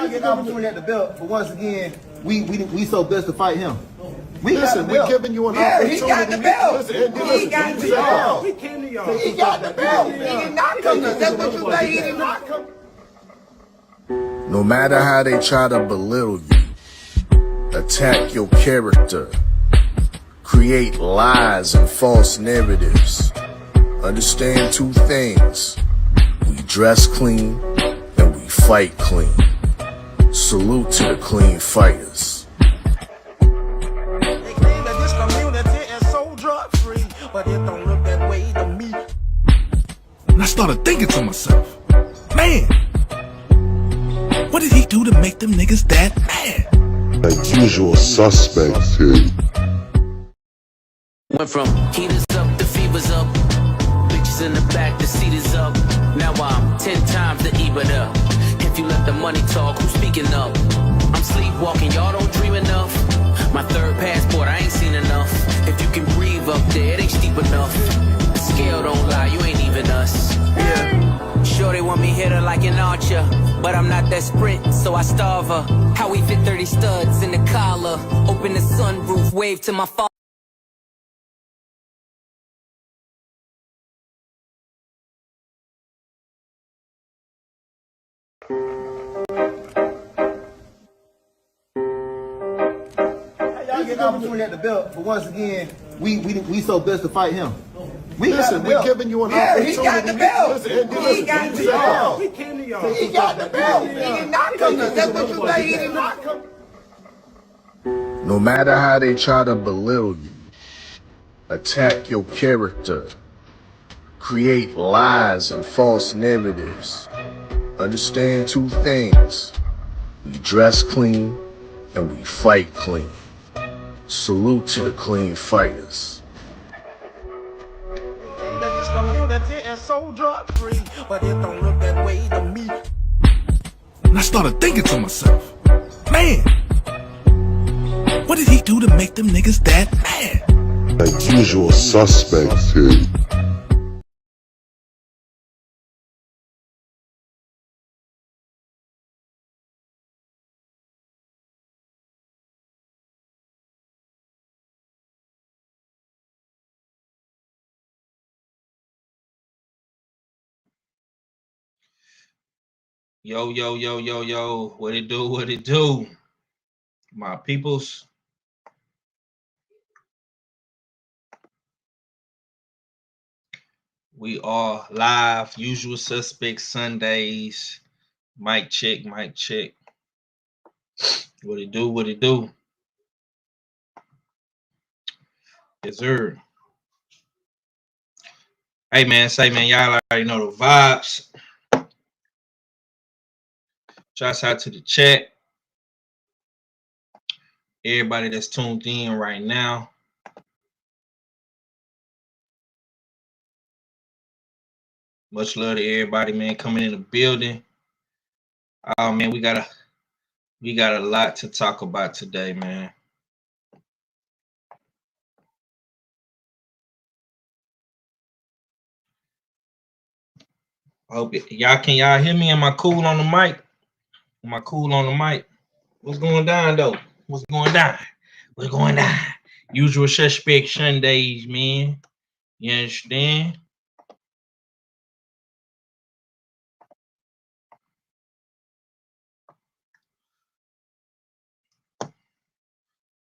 y'all get an opportunity at the belt, but once again, we so blessed to fight him. Listen, we're giving you an opportunity. He got the belt. He got the belt. He got the belt. He did not come to. That's what you say. He did not come. No matter how they try to belittle you, attack your character, create lies and false narratives, understand two things. We dress clean and we fight clean. Salute to the clean fighters. They claim that this community is so drug-free, but it don't look that way to me. And I started thinking to myself, man, what did he do to make them niggas that mad? Like usual suspects here. Went from heaters up to fevers up, bitches in the back, the seat is up. Now I'm 10 times the EBITDA. If you let the money talk, who's speaking up? I'm sleepwalking, y'all don't dream enough. My third passport, I ain't seen enough. If you can breathe up there, it ain't steep enough. The scale don't lie, you ain't even us. Yeah. Sure they want me hitter like an archer, but I'm not that sprint, so I starve her. How we fit 30 studs in the collar, open the sunroof, wave to my father. Y'all get an opportunity at the belt, but once again, we so blessed to fight him. Listen, we're giving you an opportunity. He got the belt. He got the belt. We came to y'all. He got the belt. He did not come to. That's what you say. He did not come. No matter how they try to belittle you, attack your character, create lies and false narratives, understand two things. We dress clean and we fight clean. Salute to the clean fighters. That this community is so drug-free, but it don't look that way to me. And I started thinking to myself, man, what did he do to make them niggas that mad? Like usual suspects here. Yo, yo, yo, yo, yo, what it do, what it do? My peoples. We are live, usual suspects Sundays. Mic check, mic check. What it do, what it do? Yes, sir. Hey, man, say, man, y'all already know the vibes. Shouts out to the chat. Everybody that's tuned in right now. Much love to everybody, man, coming in the building. Oh, man, we got a lot to talk about today, man. I hope y'all hear me? Am I cool on the mic? Am I cool on the mic? What's going down though? What's going down? What's going down? Usual suspect Sundays, man. You understand?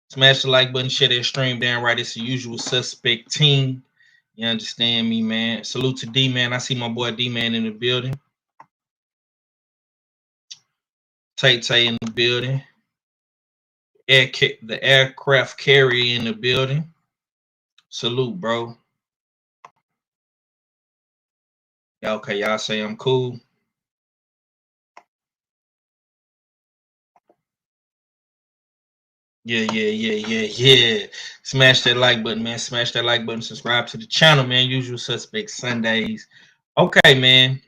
Smash the like button, share that stream down right. It's the usual suspect team. You understand me, man? Salute to D man. I see my boy D man in the building. Tay in the building. The aircraft carrier in the building. Salute, bro. Yeah, okay, y'all say I'm cool. Yeah. Smash that like button, man. Smash that like button. Subscribe to the channel, man. Usual Suspects Sundays. Okay, man.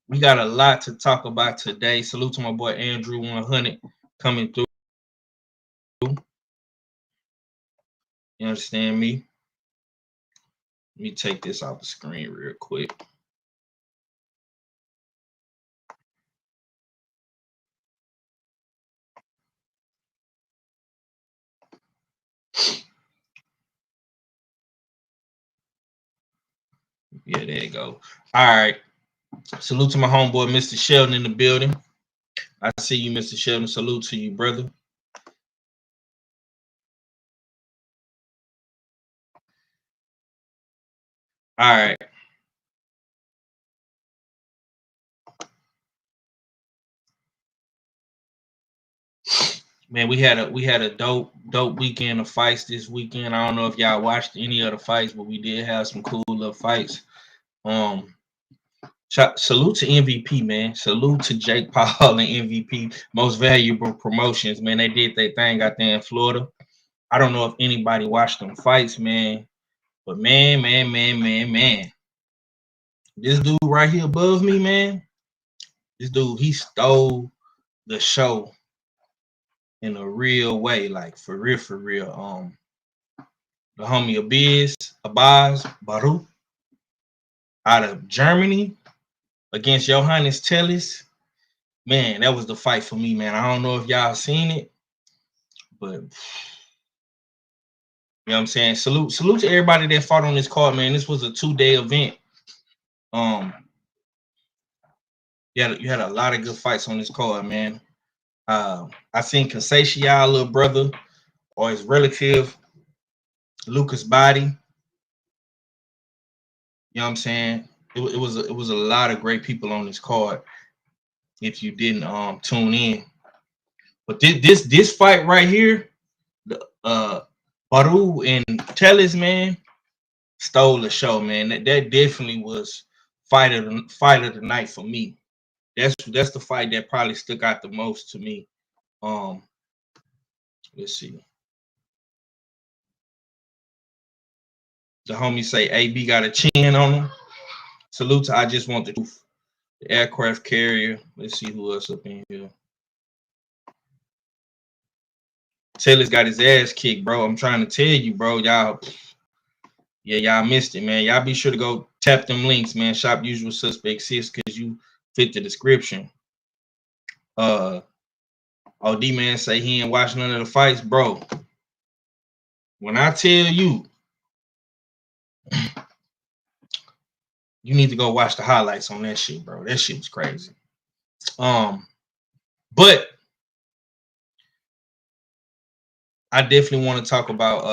We got a lot to talk about today. Salute to my boy Andrew 100 coming through. You understand me? Let me take this off the screen real quick. Yeah, there you go. All right. Salute to my homeboy, Mr. Sheldon, in the building. I see you, Mr. Sheldon. Salute to you, brother. All right. Man, we had a dope weekend of fights this weekend. I don't know if y'all watched any of the fights, but we did have some cool little fights. Salute to MVP, man. Salute to Jake Paul and MVP, Most Valuable Promotions, man. They did their thing out there in Florida. I don't know if anybody watched them fights, man. But man. This dude right here above me, man. This dude, he stole the show in a real way, like for real. The homie Abass Baraou out of Germany against Johannes Tellis. Man, that was the fight for me, man. I don't know if y'all seen it, but you know what I'm saying? Salute to everybody that fought on this card, man. This was a 2-day event. You had a lot of good fights on this card, man. I seen Kasashiya, little brother, or his relative, Lucas Body. You know what I'm saying? It was a lot of great people on this card. If you didn't tune in, but this fight right here, the Baraou and Tellis, man, stole the show, man. That definitely was fight of the night for me. That's the fight that probably stuck out the most to me. Let's see. The homie say AB got a chin on him. Salute to I Just Want the Truth. The aircraft carrier. Let's see who else up in here. Taylor's got his ass kicked, bro. I'm trying to tell you, bro. Y'all missed it, man. Y'all be sure to go tap them links, man. Shop Usual Suspect 6 because you fit the description. OD man say he ain't watching none of the fights, bro. When I tell you, you need to go watch the highlights on that shit, bro. That shit was crazy. But I definitely want to talk about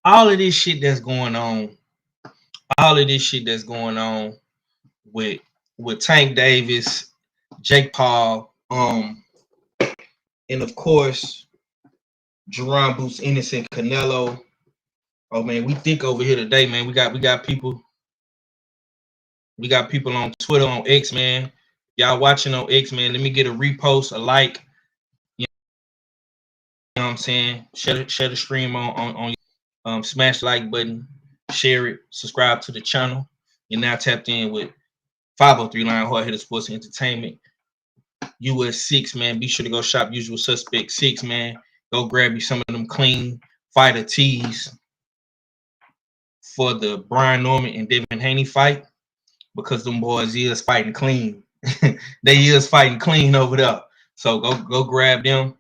all of this shit that's going on. All of this shit that's going on with Tank Davis, Jake Paul, and of course Jaron Boots, Ennis, and Canelo. Oh man, we think over here today, man. We got people. We got people on Twitter, on X, man. Y'all watching on X, man. Let me get a repost, a like. You know what I'm saying? Share the stream on smash the like button, share it, subscribe to the channel. You're now tapped in with 503 Line Hard Hitter Sports and Entertainment. US6, man. Be sure to go shop Usual Suspect 6, man. Go grab you some of them clean fighter tees for the Brian Norman and Devin Haney fight, because them boys is fighting clean. They is fighting clean over there. So go grab them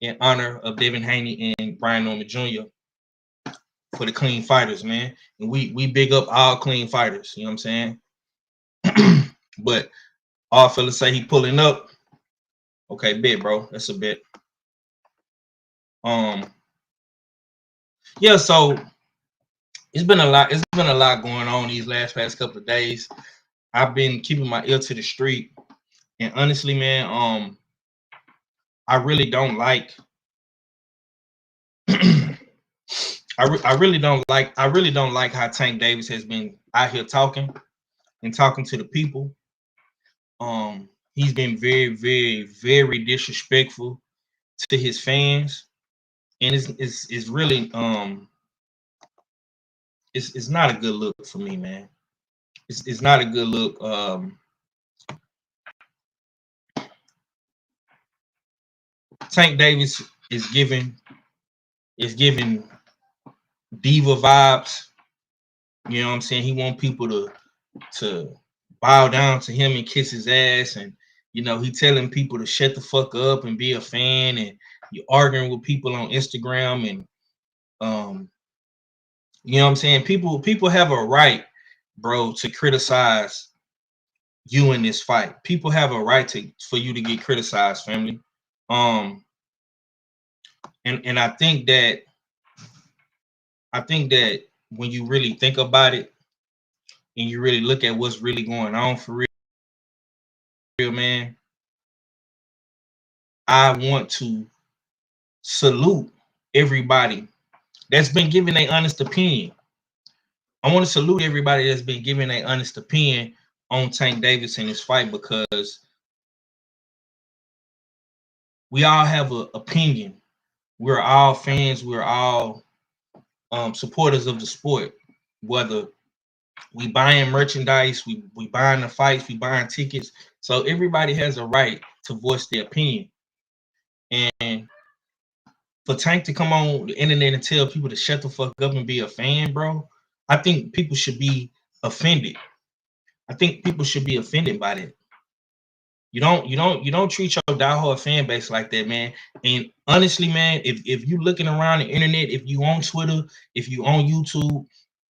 in honor of Devin Haney and Brian Norman Jr. for the clean fighters, man. And we big up all clean fighters, you know what I'm saying? But all fellas say he pulling up. Okay, bet, bro. That's a bet. Yeah, so it's been a lot going on these past couple of days. I've been keeping my ear to the street, and honestly, man, I really don't like I really don't like how Tank Davis has been out here talking to the people. He's been very, very, very disrespectful to his fans, and it's really it's not a good look for me, man. It's not a good look. Tank Davis is giving diva vibes. You know what I'm saying? He want people to bow down to him and kiss his ass, and you know, he telling people to shut the fuck up and be a fan, and you're arguing with people on Instagram, and you know what I'm saying? People have a right bro, to criticize you in this fight. People have a right for you to get criticized, family. And I think that when you really think about it and you really look at what's really going on for real, man, I want to salute everybody that's been giving their honest opinion. I want to salute everybody that's been giving their honest opinion on Tank Davis in this fight, because we all have an opinion. We're all fans. We're all supporters of the sport. Whether we buying merchandise, we buying the fights, we buying tickets. So everybody has a right to voice their opinion. And for Tank to come on the internet and tell people to shut the fuck up and be a fan, bro, I think people should be offended. I think people should be offended by that. You don't treat your diehard fan base like that, man. And honestly, man, if you looking around the internet, if you on Twitter, if you on YouTube,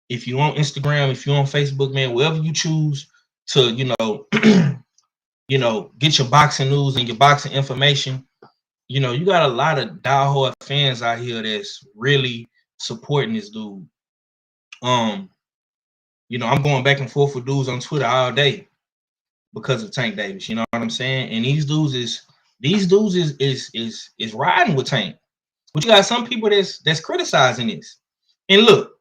if you on Instagram, if you on Facebook, man, wherever you choose to, get your boxing news and your boxing information, you got a lot of diehard fans out here that's really supporting this dude. I'm going back and forth with dudes on Twitter all day because of Tank Davis. You know what I'm saying? And these dudes is riding with Tank. But you got some people that's criticizing this. And look,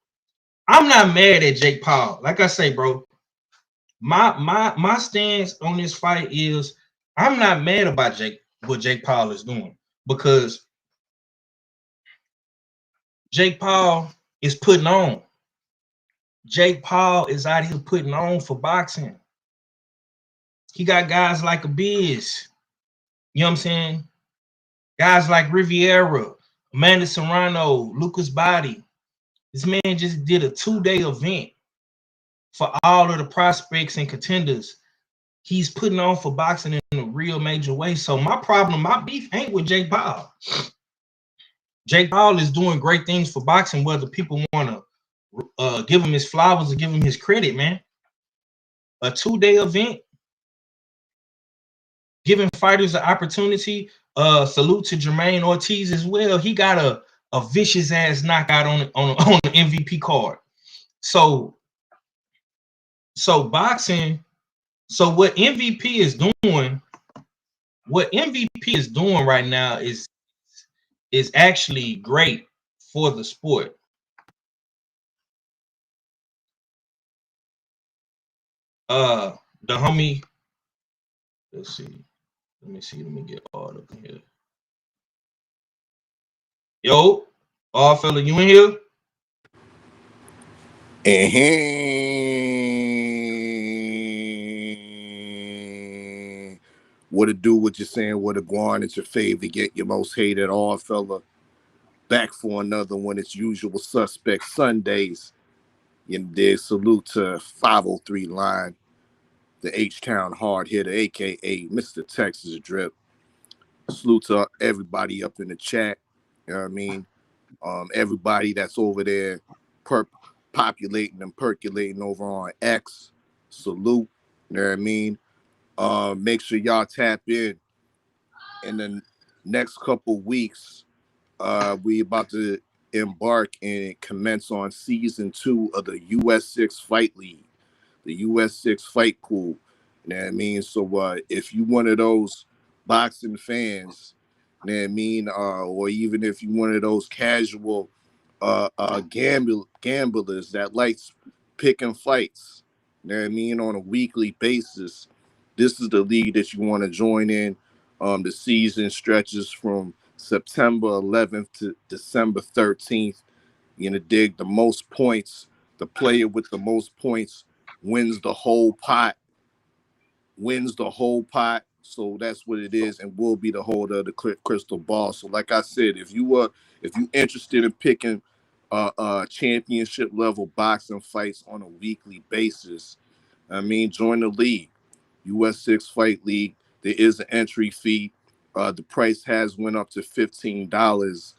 I'm not mad at Jake Paul. Like I say, bro, my stance on this fight is I'm not mad about what Jake Paul is doing, because Jake Paul is putting on. Jake Paul is out here putting on for boxing. He got guys like Abass, you know what I'm saying? Guys like Riviera, Amanda Serrano, Lucas Body. This man just did a 2-day event for all of the prospects and contenders. He's putting on for boxing in a real major way. So my beef ain't with Jake Paul. Jake Paul is doing great things for boxing, whether people want to give him his flowers or give him his credit, man. A 2-day event, giving fighters the opportunity. Salute to Jermaine Ortiz as well. He got a vicious ass knockout on the MVP card. So boxing. So what MVP is doing right now is actually great for the sport. The homie, let's see. Let me get all up in here. Yo, all fella, you in here? What to do, what you're saying, what to go on, it's your favorite, get your most hated all fella. Back for another one. It's Usual Suspect Sundays. Salute to 503 Line, the H-Town hard hitter, aka Mr. Texas Drip. Salute to everybody up in the chat. You know what I mean? Everybody that's over there populating and percolating over on X. Salute. You know what I mean? Make sure y'all tap in the next couple weeks. We about to embark and commence on season 2 of the US6 Fight League, the US6 Fight Pool. You know what I mean? So if you one of those boxing fans, you know what I mean, or even if you one of those casual gamblers that likes picking fights, you know what I mean, on a weekly basis, this is the league that you want to join in. The season stretches from September 11th to December 13th. You know, dig the most points. The player with the most points wins the whole pot. So that's what it is, and will be the holder of the crystal ball. So, like I said, if you interested in picking championship level boxing fights on a weekly basis, I mean, join the league, US6 Fight League. There is an entry fee. The price has went up to $15.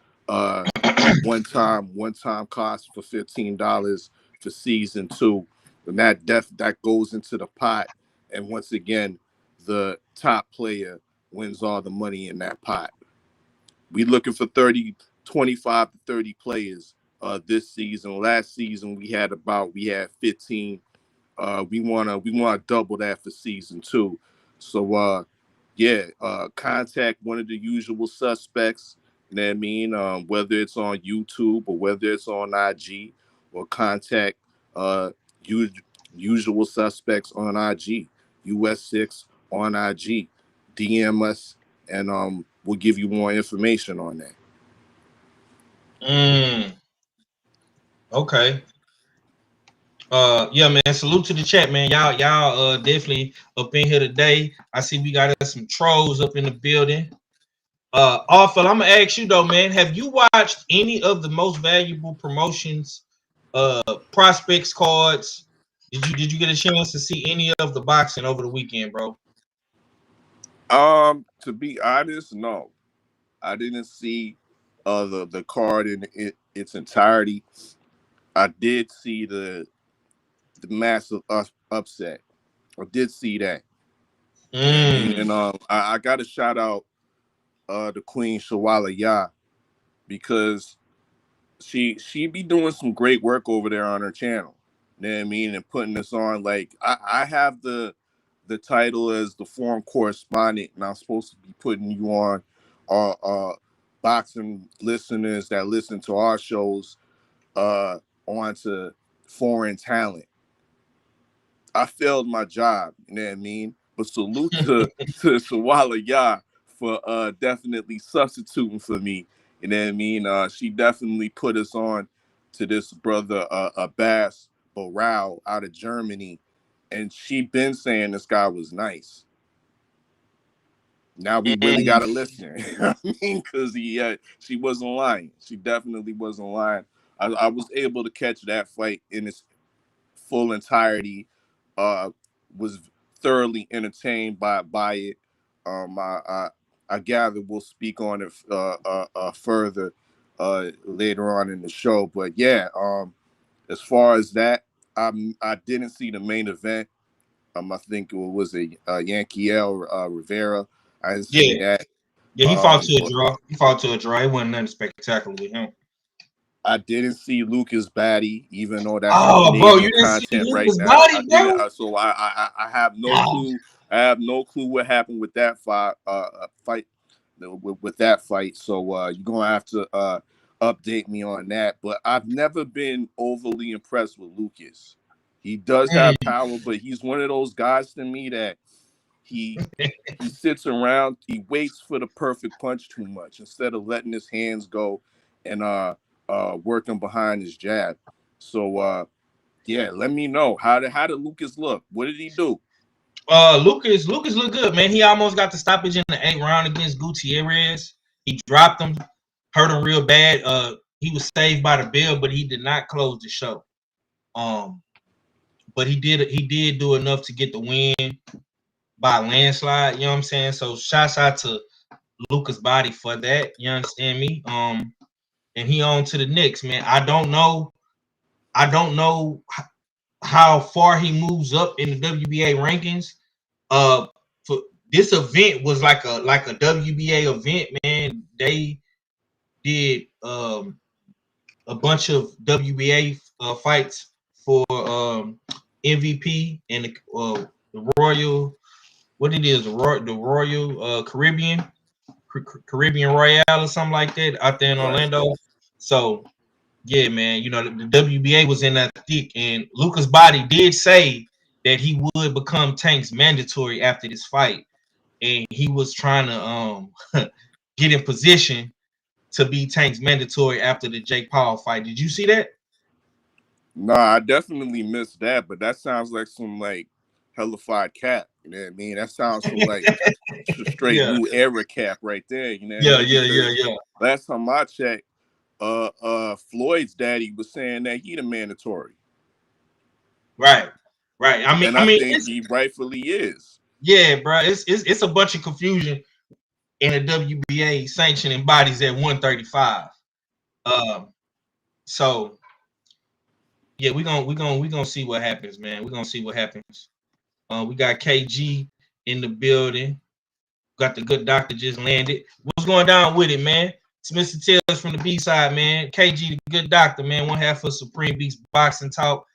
One time cost for $15 for season 2. and that goes into the pot. And once again, the top player wins all the money in that pot. We looking for 25 to 30 players this season. Last season we had 15. We wanna double that for season 2. So contact one of the usual suspects. You know what I mean? Whether it's on YouTube or whether it's on IG, or contact u- usual suspects on IG, US6 on IG. DM us, and we'll give you more information on that. Okay. Yeah, man. Salute to the chat, man. Y'all definitely up in here today. I see we got us some trolls up in the building. Awful. I'm gonna ask you though, man. Have you watched any of the most valuable promotions, prospects cards? Did you get a chance to see any of the boxing over the weekend, bro? To be honest, no, I didn't see the card in its entirety. I did see the massive upset. I did see that. Yeah, I mean, and I got to shout out the Queen Shawala Ya, because she be doing some great work over there on her channel. You know what I mean? And putting us on. Like, I have the title as the foreign correspondent, and I'm supposed to be putting you on boxing listeners that listen to our shows onto foreign talent. I failed my job, you know what I mean? But salute to Shawala Ya for definitely substituting for me. You know what I mean? She definitely put us on to this brother Abass Baraou out of Germany, and she been saying this guy was nice. Now we really gotta listen. I mean, because she wasn't lying. She definitely wasn't lying. I was able to catch that fight in its full entirety. Was thoroughly entertained by it. I gather we'll speak on it further later on in the show. But yeah, as far as that, I didn't see the main event. I think it was a Yankee Rivera. I didn't see that. Yeah, he fought to a But draw. He fought to a draw. It wasn't nothing spectacular with him. I didn't see Lucas Batty, even though that's Oh, bro, you Canadian didn't see content right Lucas now. body, I bro? didn't. So I have no clue. I have no clue what happened with that fight. With that fight. So you're gonna have to update me on that. But I've never been overly impressed with Lucas. He does have power, but he's one of those guys to me that he sits around, he waits for the perfect punch too much instead of letting his hands go and working behind his jab. So yeah, let me know. How did Lucas look? What did he do? Lucas looked good, man. He almost got the stoppage in the 8th round against Gutierrez. He dropped him, hurt him real bad. He was saved by the bell, but he did not close the show. But he did do enough to get the win by landslide. You know what I'm saying? So shouts out to Lucas Body for that. You understand me? And he on to the next, man. I don't know how far he moves up in the WBA rankings. For this event was like a WBA event, man. They did a bunch of WBA fights for MVP and the Royal, what it is, the Royal Caribbean Royale or something like that out there in Orlando. So yeah, man, you know, the WBA was in that thick, and Lucas Body did say that he would become Tank's mandatory after this fight, and he was trying to get in position to be Tank's mandatory after the Jake Paul fight. Did you see that? Nah, I definitely missed that, but that sounds like some like hellified cap. You know what I mean? That sounds some like straight new era cap right there. You know what I mean? Yeah. Last time I checked, Floyd's daddy was saying that he the mandatory. Right. I mean, think he rightfully is. Yeah, bro. It's a bunch of confusion in the WBA sanctioning bodies at 135. So Yeah, we gonna see what happens, man. We're gonna see what happens. We got KG in the building. Got the good doctor just landed. What's going down with it, man? It's Mr. Tales from the B side, man. KG, the good doctor, man. One half of Supreme Beast Boxing Talk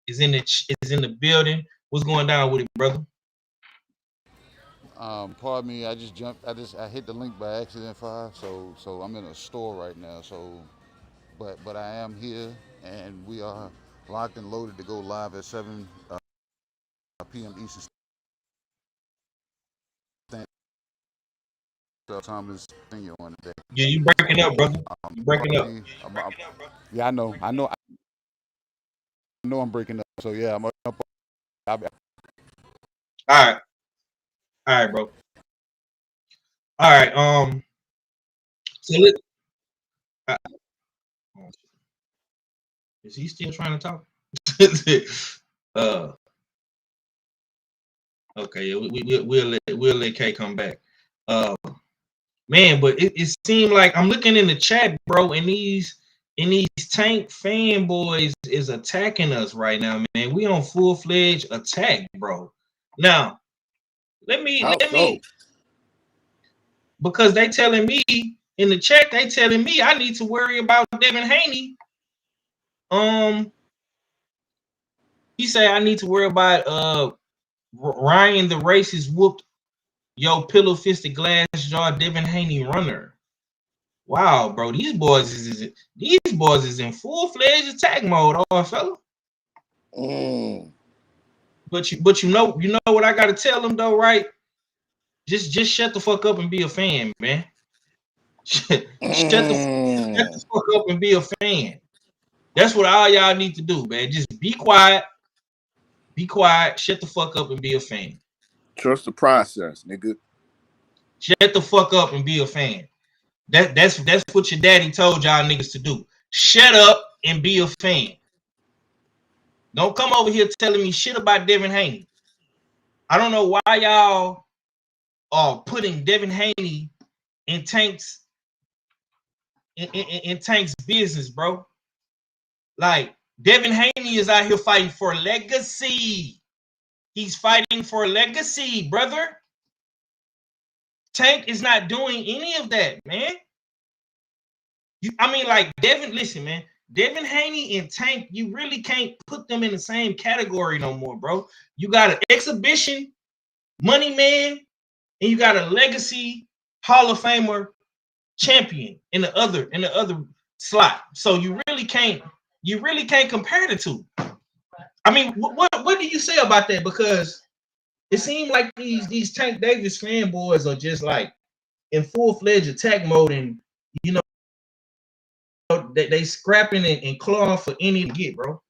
is in the building. What's going down with it, brother? Pardon me, I just jumped. I hit the link by accident, so I'm in a store right now. But I am here, and we are locked and loaded to go live at 7 p.m. Eastern Standard Time. Is senior on today. Yeah, you breaking up, brother. You breaking up. Yeah, I know I'm breaking up. So yeah, I'm up. All right, bro. All right. So let. Uh, is he still trying to talk? Okay, yeah, we'll let K come back. Man, but it seemed like I'm looking in the chat, bro, and these Tank fanboys is attacking us right now, man. We on full-fledged attack, bro. Now, let me because they telling me in the chat, they telling me I need to worry about Devin Haney. He said I need to worry about Ryan the racist whooped yo pillow fisted glass jaw Devin Haney runner. Wow, bro, these boys is in full-fledged attack mode, all fella. But you know what I gotta tell them though, right? Just shut the fuck up and be a fan, man. shut the fuck up and be a fan. That's what all y'all need to do, man. Just be quiet, shut the fuck up and be a fan. Trust the process, nigga. Shut the fuck up and be a fan. That's what your daddy told y'all niggas to do. Shut up and be a fan. Don't come over here telling me shit about Devin Haney. I don't know why y'all are putting Devin Haney in Tank's business, bro. Like, Devin Haney is out here fighting for legacy. He's fighting for legacy, brother. Tank is not doing any of that, man. Listen, man. Devin Haney and Tank, you really can't put them in the same category no more, bro. You got an exhibition money man, and you got a legacy Hall of Famer champion in the other slot. So you really can't compare the two. I mean, what do you say about that? Because it seemed like these Tank Davis fanboys are just like in full-fledged attack mode, and you know they scrapping and clawing for any to get, bro.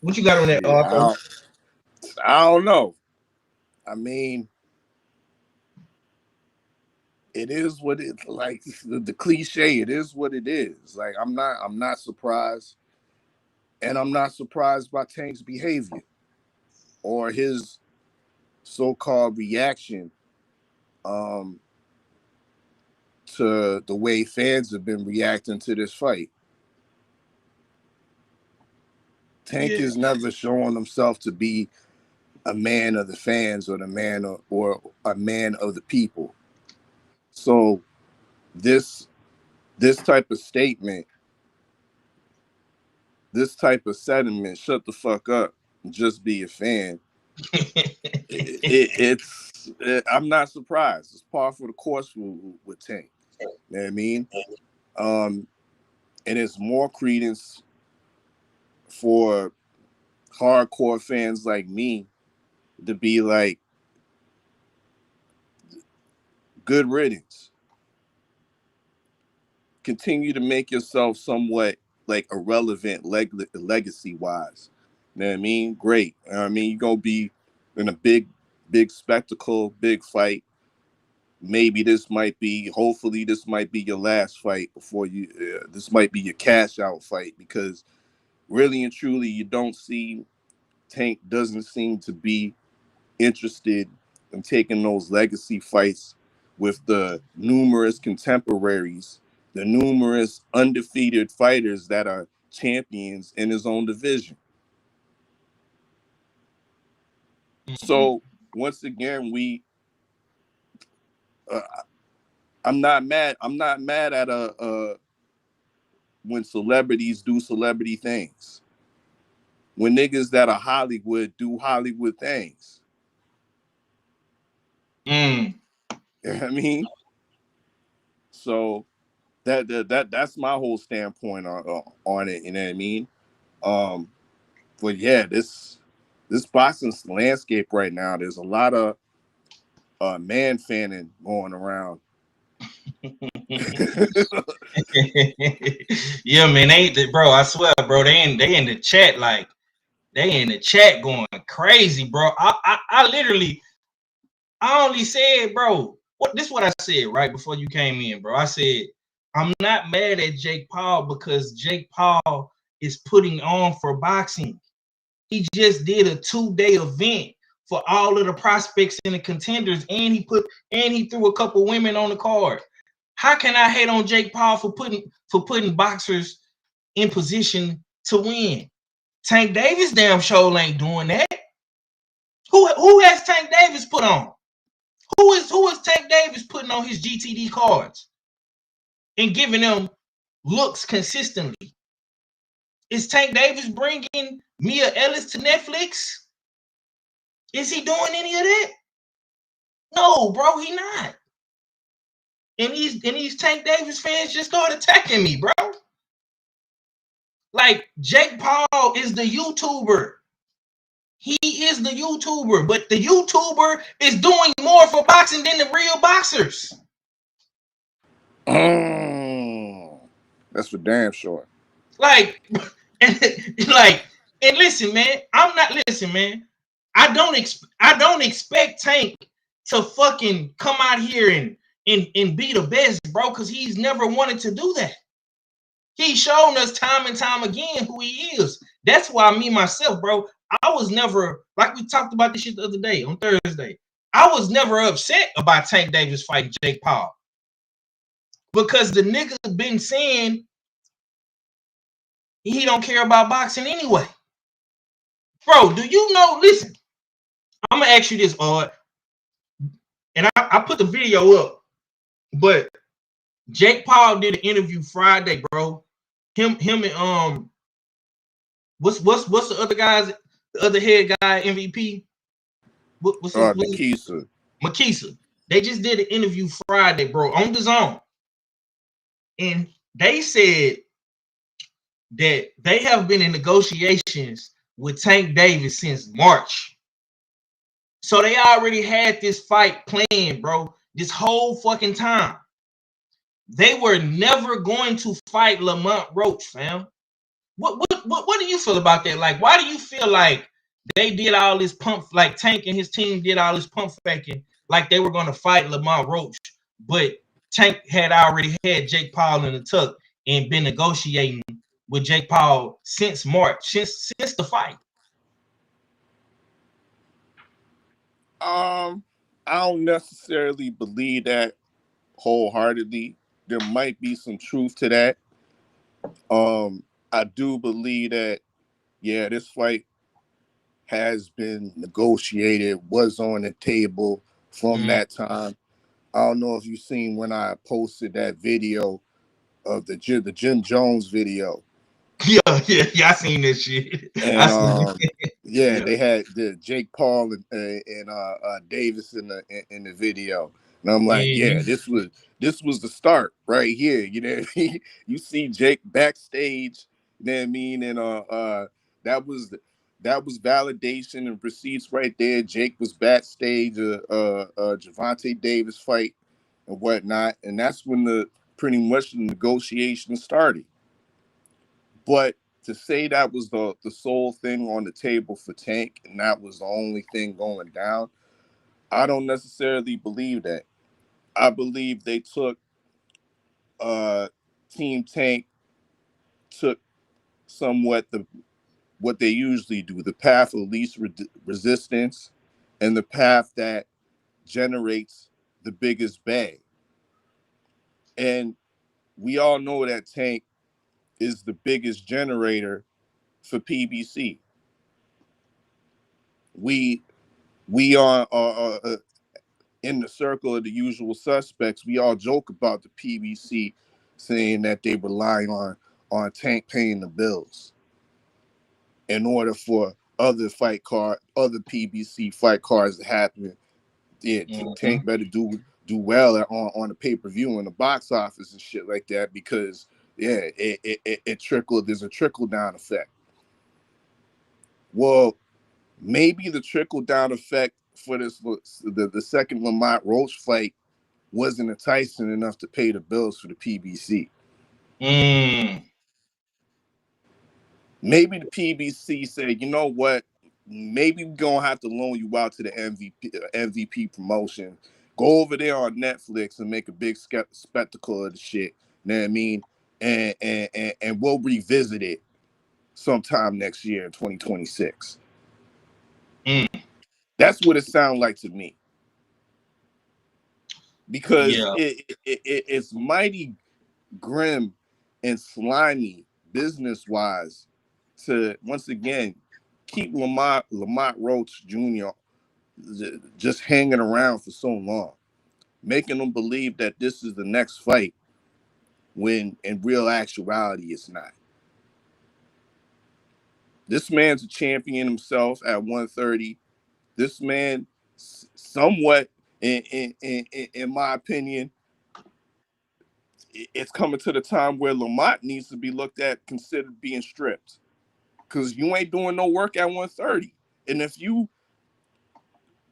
What you got on that, Arthur? I don't know. I mean, it is what it's like. The cliche. It is what it is. Like I'm not surprised, and I'm not surprised by Tank's behavior or his so-called reaction to the way fans have been reacting to this fight. Tank has never shown himself to be a man of the fans or or a man of the people. So this type of statement, this type of sentiment, shut the fuck up and just be a fan. I'm not surprised. It's par for the course with Tank. You know what I mean? And it's more credence for hardcore fans like me to be like, good riddance. Continue to make yourself somewhat like irrelevant legacy wise. You know what I mean? Great. I mean, you're gonna be in a big spectacle, big fight. Maybe hopefully this might be your last fight before this might be your cash out fight, because really and truly Tank doesn't seem to be interested in taking those legacy fights with the numerous contemporaries, the numerous undefeated fighters that are champions in his own division. Mm-hmm. So once again, uh, I'm not mad. I'm not mad at when celebrities do celebrity things. When niggas that are Hollywood do Hollywood things. Mm. You know what I mean? So that's my whole standpoint on it. You know what I mean? Um, but yeah, this boxing landscape right now, there's a lot of man fanning going around. Yeah, man, bro. I swear, bro, they in the chat like they in the chat going crazy, bro. I literally I only said, bro, this is what I said right before you came in, bro. I said I'm not mad at Jake Paul because Jake Paul is putting on for boxing. He just did a 2-day event for all of the prospects and the contenders, and he threw a couple women on the card. How can I hate on Jake Paul for putting boxers in position to win? Tank Davis damn show ain't doing that. Who has Tank Davis put on? Who is Tank Davis putting on his GTD cards and giving them looks consistently? Is Tank Davis bringing Mia Ellis to Netflix? Is he doing any of that? No, bro, he not. And these Tank Davis fans just started attacking me, bro. Like Jake Paul is the YouTuber. He is the YouTuber, but the YouTuber is doing more for boxing than the real boxers. That's for damn sure. Like, and, like, and listen, man. I'm not listen, man. I don't expect Tank to fucking come out here and be the best, bro, because he's never wanted to do that. He's shown us time and time again who he is. That's why me myself, bro, I was never, like we talked about this shit the other day on Thursday. I was never upset about Tank Davis fighting Jake Paul because the nigga been saying he don't care about boxing anyway. Bro, do you know? Listen, I'm gonna ask you this, and I put the video up, but Jake Paul did an interview Friday, bro. Him and what's the other guys, the other head guy MVP? What's his Makisa. Makisa. They just did an interview Friday, bro, on the zone. And they said that they have been in negotiations with Tank Davis since March. So they already had this fight planned, bro, this whole fucking time. They were never going to fight Lamont Roach, fam. What do you feel about that? Like, why do you feel like they did all this pump, like Tank and his team did all this pump faking, like they were going to fight Lamont Roach, but Tank had already had Jake Paul in the tuck and been negotiating with Jake Paul since March, since the fight? I don't necessarily believe that wholeheartedly. There might be some truth to that. I do believe that, yeah, this fight has been negotiated, was on the table from that time. I don't know if you've seen when I posted that video of the Jim Jones video. Yeah, I seen this shit. I And seen yeah, yeah. they had the Jake Paul and Davis in the video, and I'm like, yeah, Mm-hmm. this was the start right here. You know what I mean? You see Jake backstage. You know what I mean? And that was that was validation and receipts right there. Jake was backstage, Javante Davis fight and whatnot, and that's when the pretty much the negotiations started. But to say that was the sole thing on the table for Tank and that was the only thing going down, I don't necessarily believe that. I believe they took Team Tank took somewhat the what they usually do, the path of least resistance and the path that generates the biggest bag. And we all know that Tank is the biggest generator for PBC. We are in the circle of the usual suspects. We all joke about the PBC saying that they rely on Tank paying the bills in order for other PBC fight cards to happen. Yeah, Tank better do well on the pay-per-view and the box office and shit like that, because yeah, it trickled. There's a trickle down effect. Well, maybe the trickle down effect for the second Lamont Roach fight wasn't enticing enough to pay the bills for the PBC. Maybe the PBC said, you know what? Maybe we're gonna have to loan you out to the MVP promotion. Go over there on Netflix and make a big spectacle of the shit. You know what I mean? And we'll revisit it sometime next year in 2026. That's what it sounds like to me. Because it's mighty grim and slimy business-wise to, once again, keep Lamont Roach Jr. just hanging around for so long, making them believe that this is the next fight when in real actuality it's not. This man's a champion himself at 130. This man, somewhat, in my opinion, it's coming to the time where Lamont needs to be looked at, considered being stripped, because you ain't doing no work at 130. And if you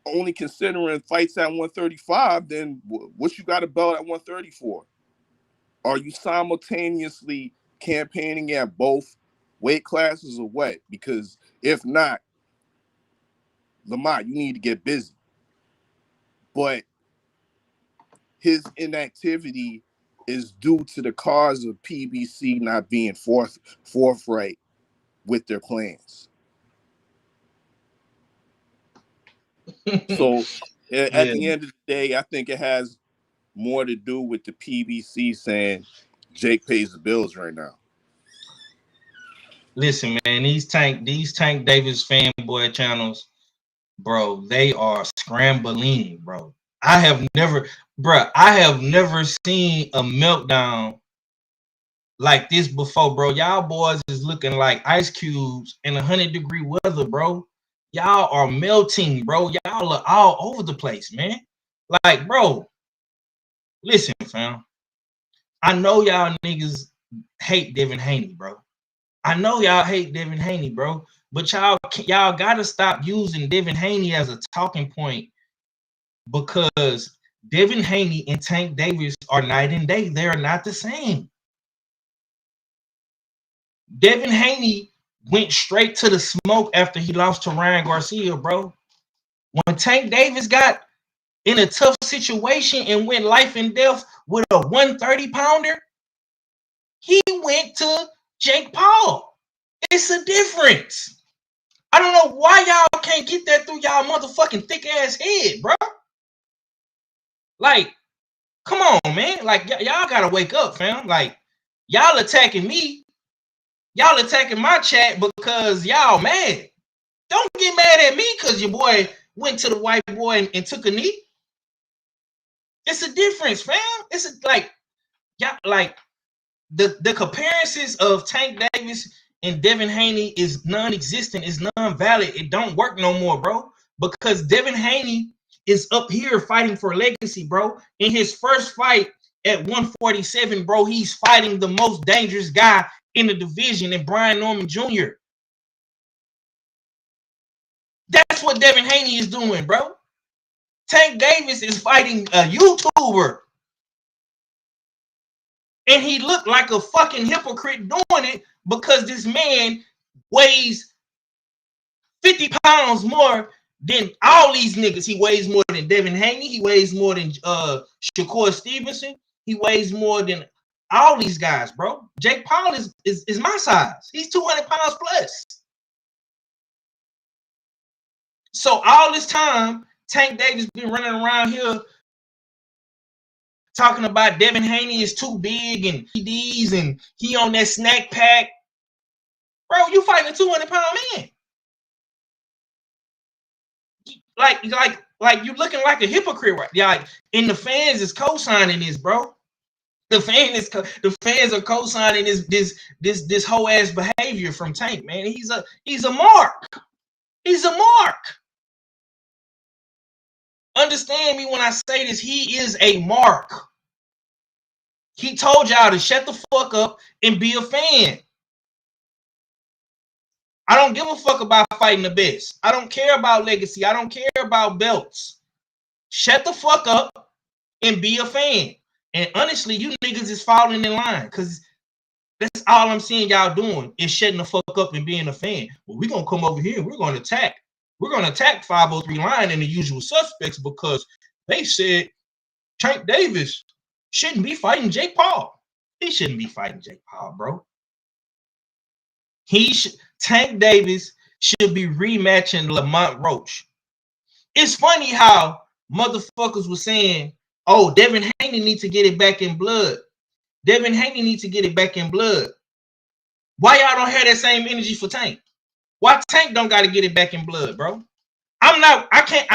only considering fights at 135, then what you got a belt at 130 for? Are you simultaneously campaigning at both weight classes or what? Because if not, Lamont, you need to get busy. But his inactivity is due to the cause of PBC not being forthright with their plans. So at the end of the day, I think it has more to do with the PBC saying Jake pays the bills right now. Listen, man, these Tank Davis fanboy channels, bro, they are scrambling, bro. I have never seen a meltdown like this before, bro. Y'all boys is looking like ice cubes in 100-degree weather, bro. Y'all are melting, bro. Y'all are all over the place, man. Like, bro, listen, fam. I know y'all niggas hate Devin Haney, bro. I know y'all hate Devin Haney, bro. But y'all gotta stop using Devin Haney as a talking point, because Devin Haney and Tank Davis are night and day. They are not the same. Devin Haney went straight to the smoke after he lost to Ryan Garcia, bro. When Tank Davis got in a tough situation and went life and death with a 130-pounder, he went to Jake Paul. It's a difference. I don't know why y'all can't get that through y'all motherfucking thick ass head, bro. Like, come on, man. Like, y'all gotta wake up, fam. Like, y'all attacking me. Y'all attacking my chat because y'all mad. Don't get mad at me because your boy went to the white boy and took a knee. It's a difference, fam. It's like, yeah, like the comparisons of Tank Davis and Devin Haney is non-existent. It's non-valid. It don't work no more, bro. Because Devin Haney is up here fighting for legacy, bro. In his first fight at 147, bro, he's fighting the most dangerous guy in the division, and Brian Norman Jr. That's what Devin Haney is doing, bro. Tank Davis is fighting a YouTuber. And he looked like a fucking hypocrite doing it because this man weighs 50 pounds more than all these niggas. He weighs more than Devin Haney. He weighs more than Shakur Stevenson. He weighs more than all these guys, bro. Jake Paul is my size. He's 200 pounds plus. So all this time, Tank Davis been running around here talking about Devin Haney is too big and PDs and he on that snack pack. Bro, you fighting a 200-pound man. Like you looking like a hypocrite, right? Yeah, like, and the fans is co-signing this, bro. The fans are co-signing this whole ass behavior from Tank, man. He's a mark. He's a mark. Understand me when I say this. He is a mark. He told y'all to shut the fuck up and be a fan. I don't give a fuck about fighting the best. I don't care about legacy. I don't care about belts. Shut the fuck up and be a fan. And honestly, you niggas is falling in line because that's all I'm seeing y'all doing is shutting the fuck up and being a fan. Well, we're going to come over here and we're going to attack. We're going to attack 503 Line and the usual suspects because they said Tank Davis shouldn't be fighting Jake Paul. He shouldn't be fighting Jake Paul, bro. Tank Davis should be rematching Lamont Roach. It's funny how motherfuckers were saying, oh, Devin Haney needs to get it back in blood. Devin Haney needs to get it back in blood. Why y'all don't have that same energy for Tank? Why Tank don't got to get it back in blood, bro?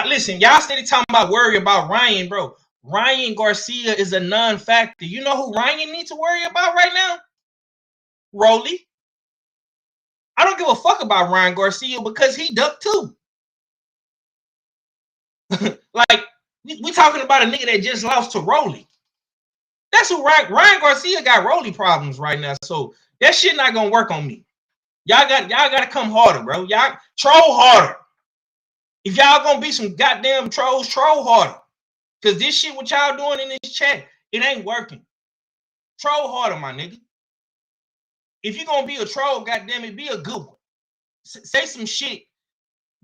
Listen, y'all steady talking about worry about Ryan, bro. Ryan Garcia is a non-factor. You know who Ryan needs to worry about right now? Rolly. I don't give a fuck about Ryan Garcia because he ducked too. Like, we talking about a nigga that just lost to Rolly. That's who Ryan Garcia got Rolly problems right now. So that shit not gonna work on me. Y'all gotta come harder, bro. Y'all troll harder. If y'all gonna be some goddamn trolls, troll harder. Cause this shit what y'all doing in this chat, it ain't working. Troll harder, my nigga. If you're gonna be a troll, goddamn it, be a good one. Say some shit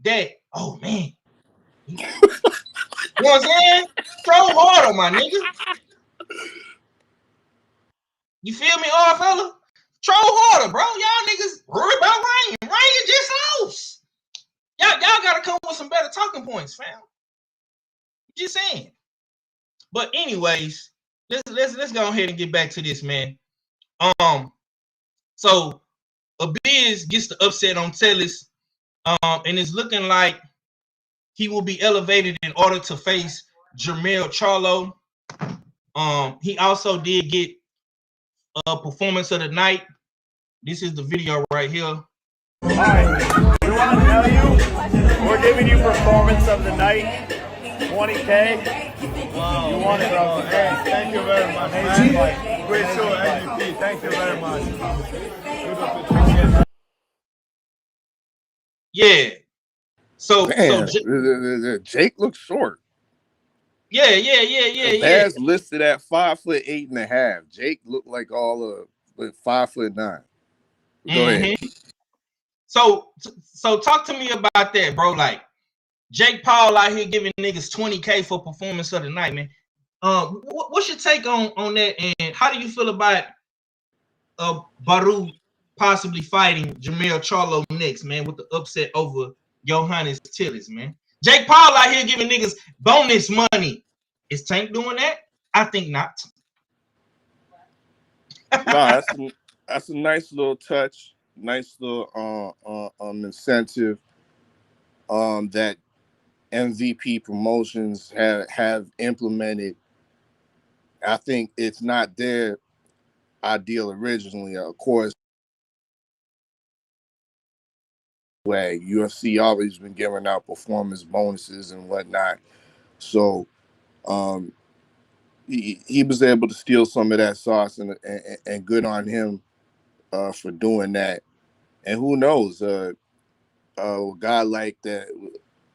that, oh man. You know what I'm saying? Troll harder, my nigga. You feel me, all fella? Troll harder, bro. Y'all niggas worry about Ryan. Ryan just lost. Y'all gotta come with some better talking points, fam. Just saying. But anyways, let's go ahead and get back to this, man. So Abass gets the upset on Tellis, and it's looking like he will be elevated in order to face Jermell Charlo. He also did get a performance of the night. This is the video right here. All right, we want to tell you, we're giving you performance of the night, 20K. Wow. You want it, bro. Hey, thank you very much, man. Great show, MVP. Thank you very much. Yeah. So Jake looks short. Yeah. Abass listed at 5'8.5". Jake looked like all 5'9". Go ahead. So talk to me about that, bro. Like Jake Paul out here giving niggas 20K for performance of the night, man. What's your take on that? And how do you feel about Baraou possibly fighting Jermell Charlo next, man, with the upset over Johannes Tillis, man? Jake Paul out here giving niggas bonus money. Is Tank doing that? I think not. No, that's a nice little touch, nice little incentive that MVP promotions have implemented. I think it's not their ideal originally, of course. Way UFC always been giving out performance bonuses and whatnot, so he was able to steal some of that sauce, and good on him for doing that. And who knows, a guy like that,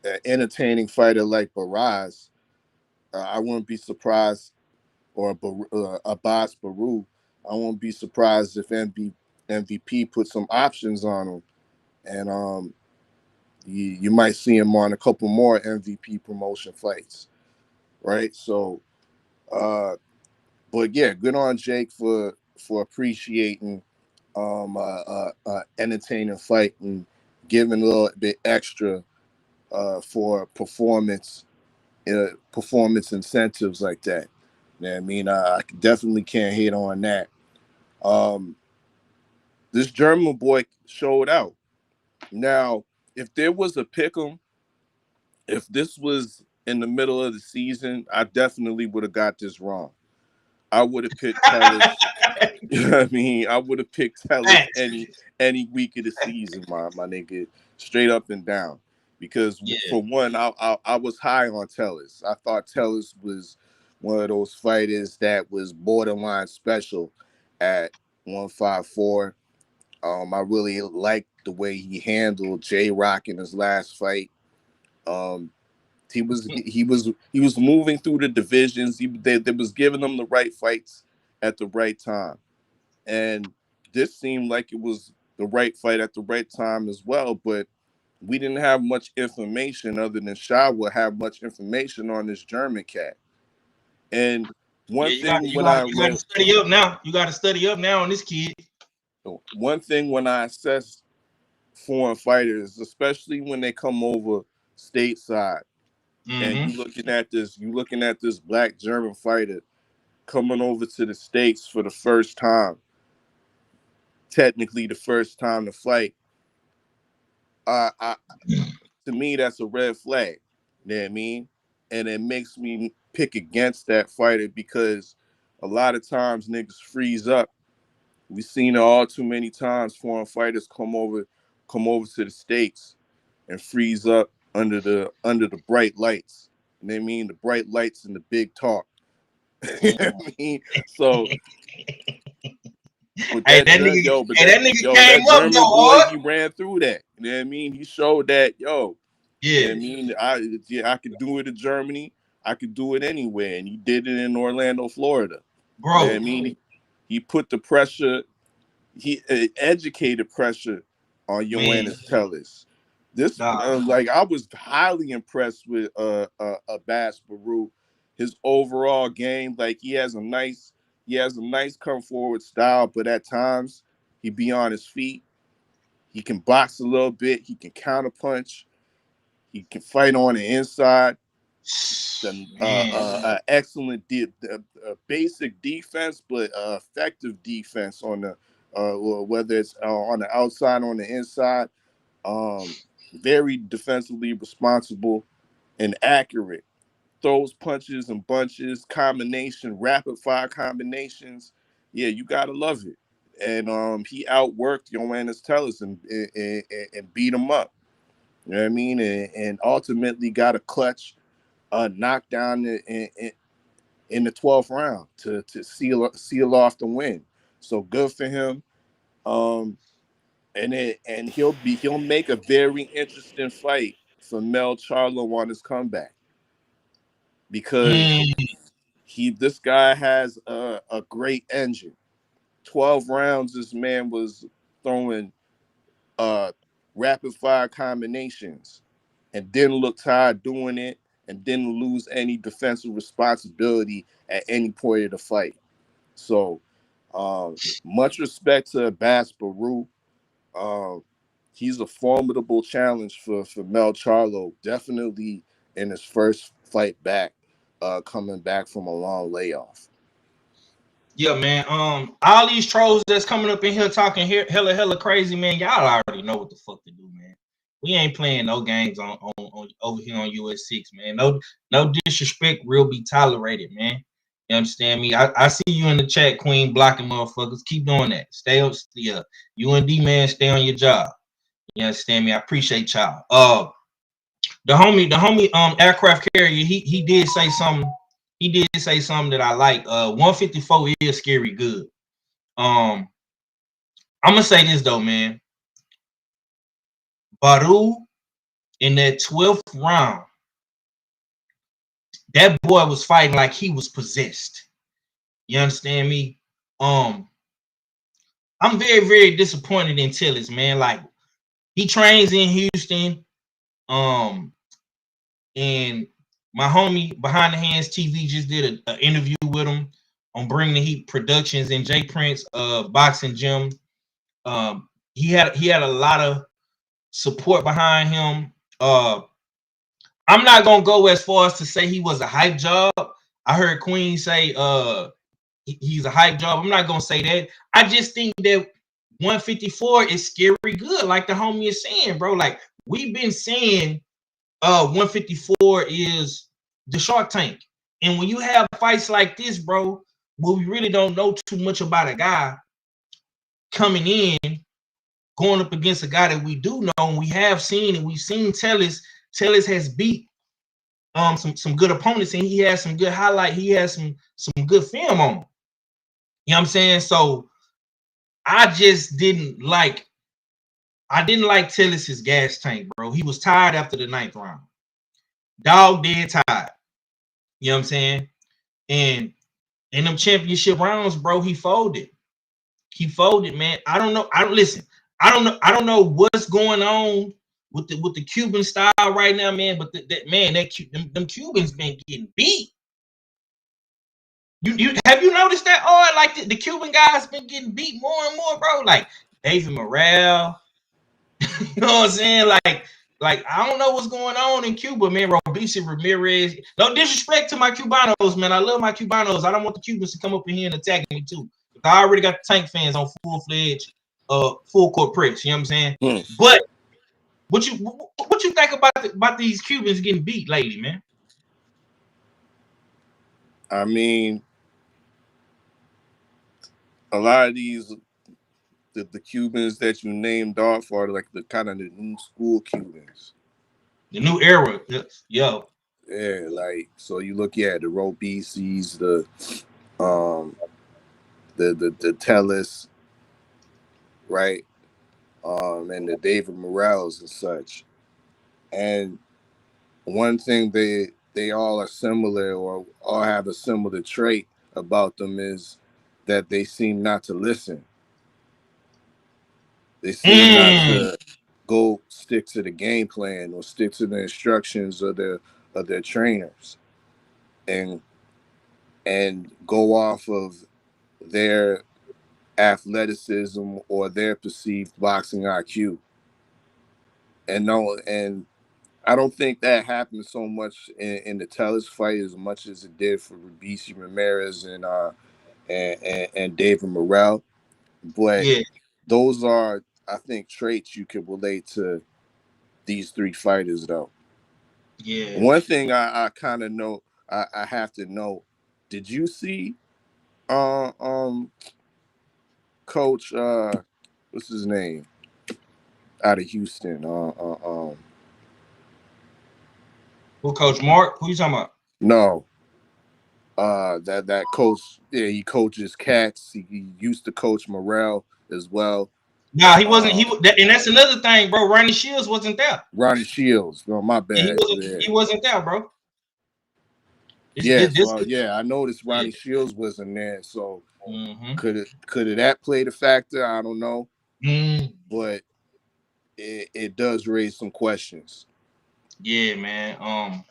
an entertaining fighter like Baraou, I wouldn't be surprised, or Abass Baraou, I won't be surprised if MVP put some options on him, and you might see him on a couple more MVP promotion fights, right? So, but yeah, good on Jake for appreciating entertaining fight and giving a little bit extra for performance incentives like that. You know what I mean? I definitely can't hate on that. Um, this German boy showed out. Now, if there was a pick'em, if this was in the middle of the season, I definitely would have got this wrong. I would have picked Tellus. You know what I mean? I would have picked Tellus Facts. any week of the season, my nigga, straight up and down. Because Yeah. for one, I was high on Tellus. I thought Tellus was one of those fighters that was borderline special at 154. I really liked the way he handled J Rock in his last fight. Um, he was moving through the divisions. They was giving him the right fights at the right time, and this seemed like it was the right fight at the right time as well. But we didn't have much information other than Shaw would have much information on this German cat. And Yeah, one you got thing you when got I you got to when study up now. You got to study up now on this kid. one thing when I assess foreign fighters, especially when they come over stateside, and Mm-hmm. you looking at this black German fighter coming over to the States for the first time, technically the first time to fight. I To me that's a red flag. You know what I mean? And it makes me pick against that fighter because a lot of times niggas freeze up. We've seen it all too many times. Foreign fighters come over to the States and freeze up under the bright lights. You know what I mean? The bright lights and the big talk. You know what I mean? So, but Hey, that nigga, that nigga came that up though German boy, hard. he ran through that. You know what I mean? He showed that, you know Yeah, what I mean? I could do it in Germany. I could do it anywhere. And he did it in Orlando, Florida. You know what I bro. mean? He put the pressure, he educated pressure on Man, Joannis Tellus. This nah. like I was highly impressed with Abass Baraou. His overall game, like he has a nice come forward style, but at times he be on his feet. He can box a little bit. He can counterpunch. He can fight on the inside. The Man, excellent basic defense, but effective defense on the whether it's on the outside or on the inside. Um, Very defensively responsible and accurate. Throws punches and bunches, rapid fire combinations. Yeah, you gotta love it. And he outworked Joannis Tellus and beat him up. You know what I mean? And ultimately got a clutch knockdown in the 12th round to seal off the win. So good for him. Um, and he'll make a very interesting fight for Mel Charlo on his comeback because mm, this guy has a great engine. 12 rounds, this man was throwing uh, rapid fire combinations and didn't look tired doing it and didn't lose any defensive responsibility at any point of the fight. So, much respect to Abass Baraou. Um, he's a formidable challenge for Mel Charlo. Definitely in his first fight back, coming back from a long layoff. yeah, man. All these trolls that's coming up in here talking here hella crazy, man. Y'all already know what the fuck to do, man. We ain't playing no games on over here on US6, man. No disrespect will be tolerated, man. You understand me? I see you in the chat, Queen, blocking motherfuckers. Keep doing that. Stay up, yeah. UND man, stay on your job. You understand me? I appreciate y'all. The homie aircraft carrier, he did say something. He did say something that I like. 154 is scary good. I'm gonna say this though, man. Baraou in that 12th round, that boy was fighting like he was possessed. You understand me? I'm very disappointed in Tillis, man. Like he trains in Houston. Um, and my homie Behind the Hands TV just did an interview with him on Bring the Heat Productions and Jay Prince boxing gym. He had a lot of support behind him. I'm not gonna go as far as to say he was a hype job. I heard Queen say he's a hype job. I'm not gonna say that. I just think that 154 is scary good, like the homie is saying, bro. Like we've been saying 154 is the Shark Tank. And when you have fights like this, bro, where we really don't know too much about a guy coming in, going up against a guy that we do know, and we have seen, and we've seen Tellus has beat some good opponents, and he has some good highlight. He has some good film on him. You know what I'm saying? So I just didn't like Tillis's gas tank, bro. He was tired after the 9th round. Dog dead tired. You know what I'm saying? And in them championship rounds, bro, he folded. He folded, man. I don't know. I don't know what's going on with the Cuban style right now, man. But them Cubans been getting beat. You have you noticed that? Oh, like the Cuban guys been getting beat more and more, bro. Like David Morrell, you know what I'm saying? Like I don't know what's going on in Cuba, man. Robeisy Ramirez. No disrespect to my Cubanos, man. I love my Cubanos. I don't want the Cubans to come up in here and attack me too. I already got the Tank fans on full-fledged, full court press. You know what I'm saying? But what you think about these Cubans getting beat lately, man? I mean, a lot of these the Cubans that you named off are like the kind of the new school Cubans. The new era, yo. Yeah, like so you look at the Robeisy's, the Tellus, right? And the David Morales and such. And one thing they all are similar or all have a similar trait about them is that they seem not to listen. They seem not to go stick to the game plan or stick to the instructions of their trainers and go off of their athleticism or their perceived boxing IQ. And I don't think that happened so much in the Tellus fight as much as it did for Robeisy Ramirez and David Morrell. But yeah, those are, I think, traits you could relate to these three fighters, though. Yeah. One thing I kind of know, I have to know, did you see Coach what's his name out of Houston? Who, Coach Mark? Who you talking about? No. That coach, yeah, he coaches cats. He used to coach Morrell as well. Nah, he wasn't. And that's another thing, bro. Ronnie Shields wasn't there. Ronnie Shields. Oh, my bad. He wasn't there, bro. I noticed Ronnie Shields wasn't there. So could that played a factor? I don't know. But it does raise some questions. Yeah, man.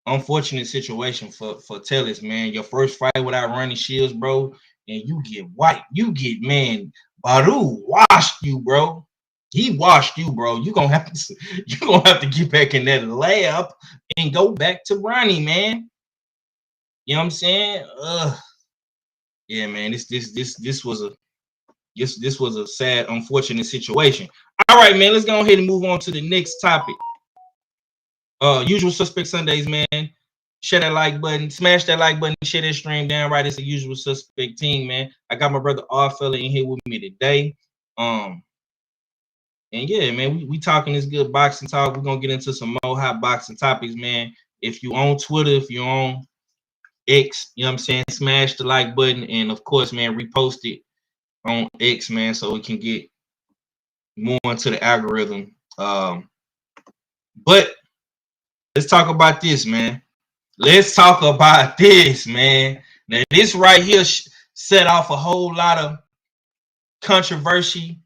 Unfortunate situation for Tellus, man. Your first fight without Ronnie Shields, bro, and you get white. You get, man, Baraou washed you, bro. He washed you, bro. You're gonna have to get back in that lab and go back to Ronnie, man. You know what I'm saying? Yeah, man. This was a sad, unfortunate situation. All right, man. Let's go ahead and move on to the next topic. Usual Suspect Sundays, man. Share that like button, smash that like button, share that stream down right. It's a Usual Suspect team, man. I got my brother R fella in here with me today. And yeah, man, we talking this good boxing talk. We're gonna get into some more hot boxing topics, man. If you on Twitter, if you're on X, you know what I'm saying, smash the like button, and of course, man, repost it on X, man, so we can get more into the algorithm. But let's talk about this, man. Let's talk about this, man. Now, this right here set off a whole lot of controversy,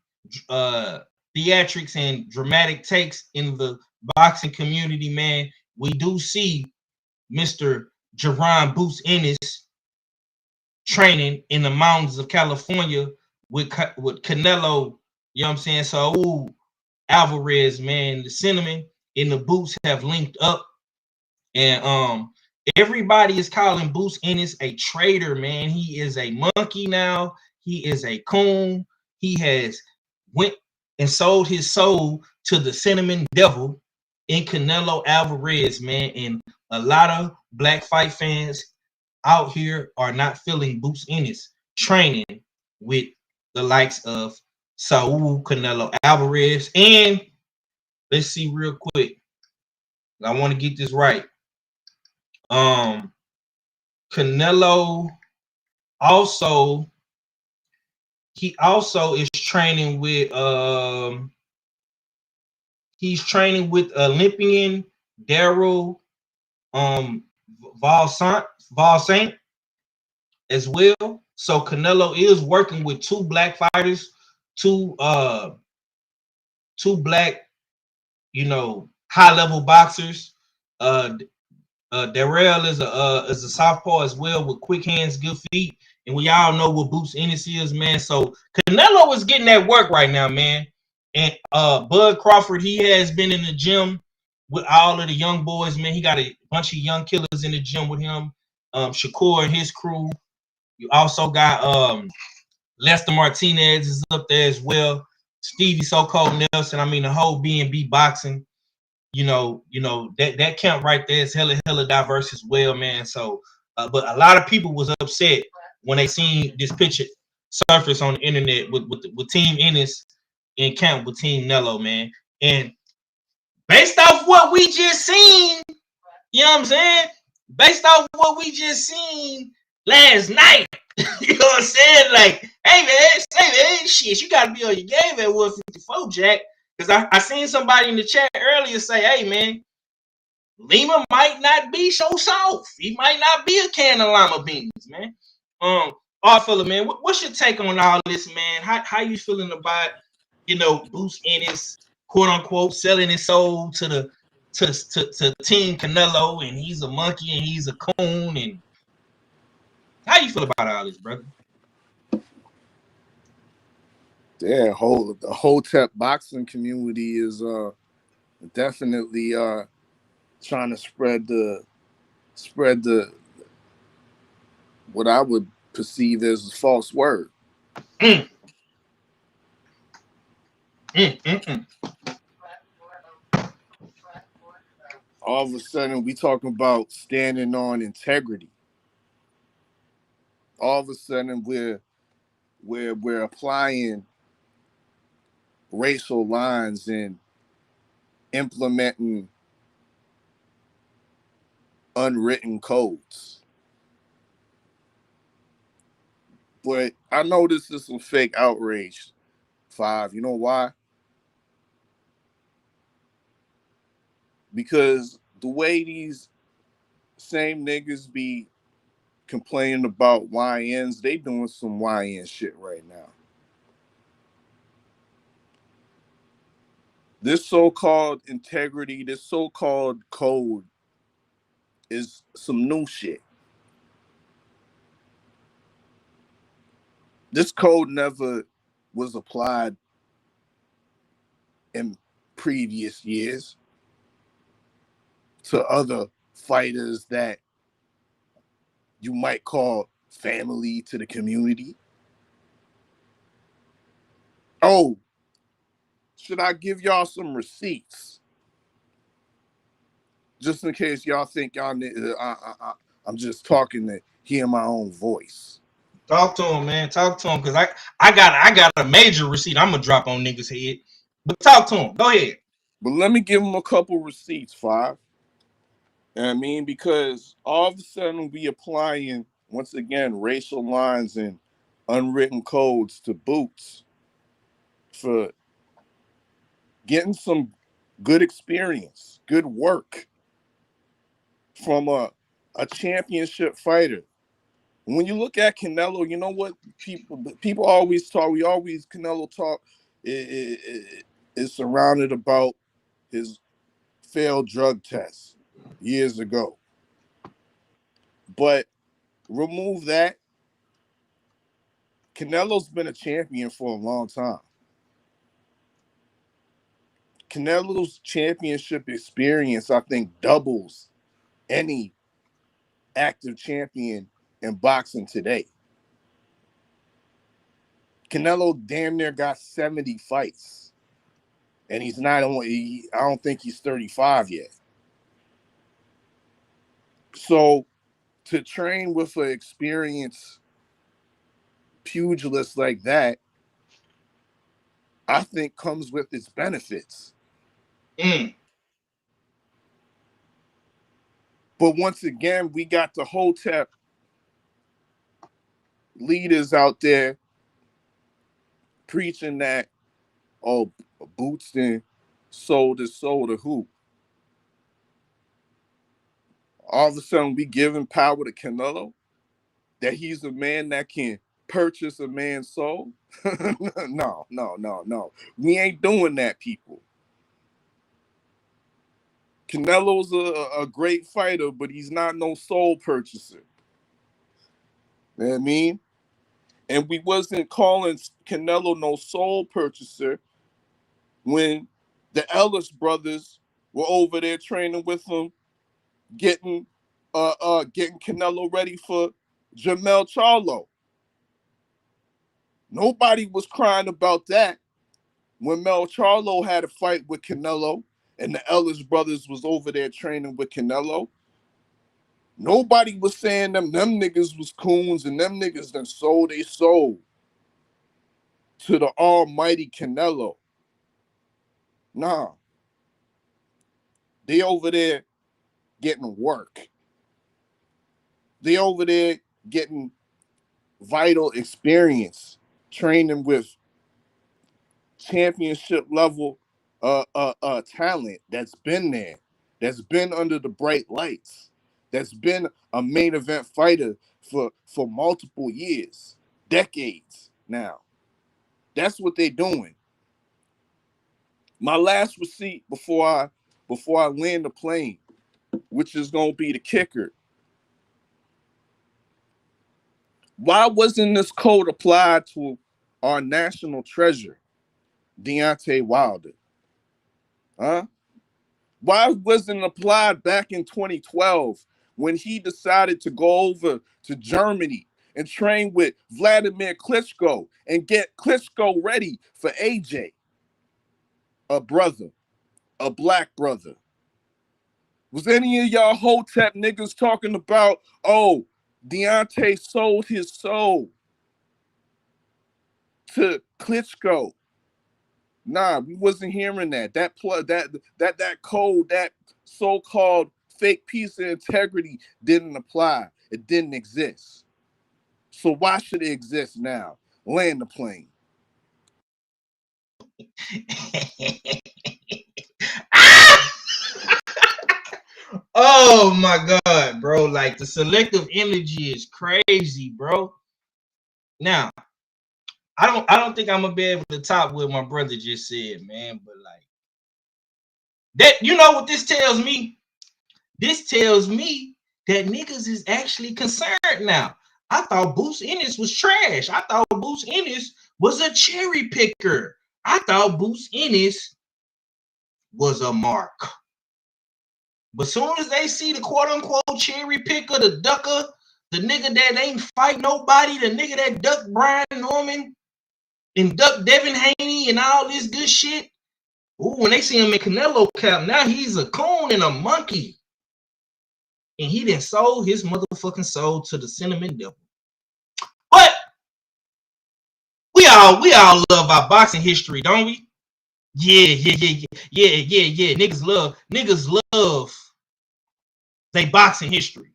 theatrics, and dramatic takes in the boxing community, man. We do see Mr. Jaron Boots Ennis training in the mountains of California with Canelo, you know what I'm saying? So Alvarez, man, the Cinnamon and the Boots have linked up. And Everybody is calling Boots Ennis a traitor, man. He is a monkey now. He is a coon. He has went and sold his soul to the cinnamon devil in Canelo Alvarez, man. And a lot of black fight fans out here are not feeling Boots Ennis training with the likes of Saul Canelo Alvarez. And let's see real quick. I want to get this right. Canelo also is training with he's training with Olympian Daryl Valsaint as well. So Canelo is working with two black fighters, two black, high level boxers. Darrell is a southpaw as well with quick hands, good feet, and we all know what Boots Ennis is, man. So Canelo is getting that work right now, man. And Bud Crawford, he has been in the gym with all of the young boys, man. He got a bunch of young killers in the gym with him. Shakur and his crew. You also got Lester Martinez is up there as well. Stevie So-Called Nelson. I mean, the whole B&B boxing. That camp right there is hella diverse as well, man. So, but a lot of people was upset when they seen this picture surface on the internet with Team Ennis in camp with Team Nello, man. And based off what we just seen, you know what I'm saying? Based off what we just seen last night, you know what I'm saying? Like, hey man, shit, you gotta be on your game at 154, Jack. Because I seen somebody in the chat earlier say, hey man, Lima might not be so soft. He might not be a can of lima beans, man. Fella, man, what's your take on all this, man? How you feeling about, Boots Ennis, quote unquote, selling his soul to Team Canelo, and he's a monkey and he's a coon, and how you feel about all this, brother? Yeah, the Hotep boxing community is definitely trying to spread the what I would perceive as a false word. All of a sudden, we talking about standing on integrity. All of a sudden, we're applying racial lines and implementing unwritten codes. But I know this is some fake outrage. Five, you know why? Because the way these same niggas be complaining about YNs, they doing some YN shit right now. This so-called integrity, this so-called code is some new shit. This code never was applied in previous years to other fighters that you might call family to the community. Oh, should I give y'all some receipts? Just in case y'all think y'all need, I'm just talking to hear my own voice. Talk to him, man. Talk to him, because I got a major receipt I'm gonna drop on niggas' head. But talk to him. Go ahead. But let me give them a couple receipts, Five. You know what I mean? Because all of a sudden we applying, once again, racial lines and unwritten codes to Boots for getting some good experience, good work from a championship fighter. When you look at Canelo, you know what people always talk. Canelo talk is surrounded about his failed drug tests years ago. But remove that, Canelo's been a champion for a long time. Canelo's championship experience, I think, doubles any active champion in boxing today. Canelo damn near got 70 fights. And he's not only, I don't think he's 35 yet. So to train with an experienced pugilist like that, I think comes with its benefits. But once again, we got the Hotep leaders out there preaching that, oh, Boots then sold his soul to who? All of a sudden, we giving power to Canelo? That he's a man that can purchase a man's soul? No. We ain't doing that, people. Canelo's a great fighter, but he's not no soul purchaser. You know what I mean? And we wasn't calling Canelo no soul purchaser when the Ellis brothers were over there training with him, getting Canelo ready for Jamel Charlo. Nobody was crying about that when Mel Charlo had a fight with Canelo and the Ellis brothers was over there training with Canelo. Nobody was saying them niggas was coons and them niggas done sold they soul to the almighty Canelo. Nah. They over there getting work. They over there getting vital experience, training with championship level talent that's been there, that's been under the bright lights, that's been a main event fighter for multiple years, decades now. That's what they're doing. My last receipt before I land the plane, which is gonna be the kicker. Why wasn't this code applied to our national treasure, Deontay Wilder? Huh? Why wasn't it applied back in 2012 when he decided to go over to Germany and train with Vladimir Klitschko and get Klitschko ready for AJ? A brother, a black brother. Was any of y'all Hotep niggas talking about, oh, Deontay sold his soul to Klitschko? Nah, we wasn't hearing that. That code, that so-called fake piece of integrity didn't apply. It didn't exist. So why should it exist now? Land the plane. Oh my God, bro. Like the selective energy is crazy, bro. Now, I don't think I'm gonna be able to top what my brother just said, man. But like that, you know what this tells me? This tells me that niggas is actually concerned now. I thought Boots Ennis was trash. I thought Boots Ennis was a cherry picker. I thought Boots Ennis was a mark. But soon as they see the quote unquote cherry picker, the ducker, the nigga that ain't fight nobody, the nigga that ducked Brian Norman and ducked Devin Haney and all this good shit. Ooh, when they see him in Canelo cap, now he's a coon and a monkey. And he done sold his motherfucking soul to the cinnamon devil. But we all love our boxing history, don't we? Yeah. Niggas love they boxing history.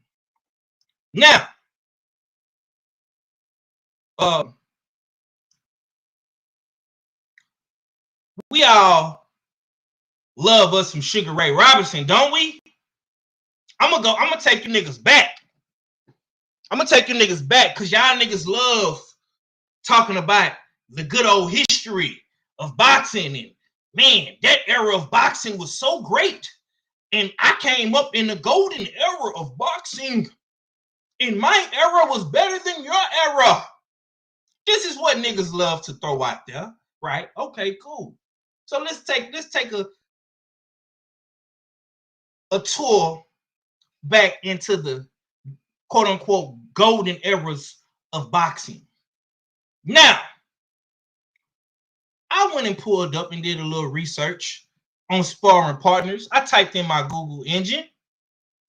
Now, we all love us some Sugar Ray Robinson, don't we? I'm gonna take you niggas back. I'm gonna take you niggas back because y'all niggas love talking about the good old history of boxing. And man, that era of boxing was so great. And I came up in the golden era of boxing. And my era was better than your era. This is what niggas love to throw out there, right? Okay, cool. So let's take a tour back into the quote unquote golden eras of boxing. Now, I went and pulled up and did a little research on sparring partners. I typed in my Google engine,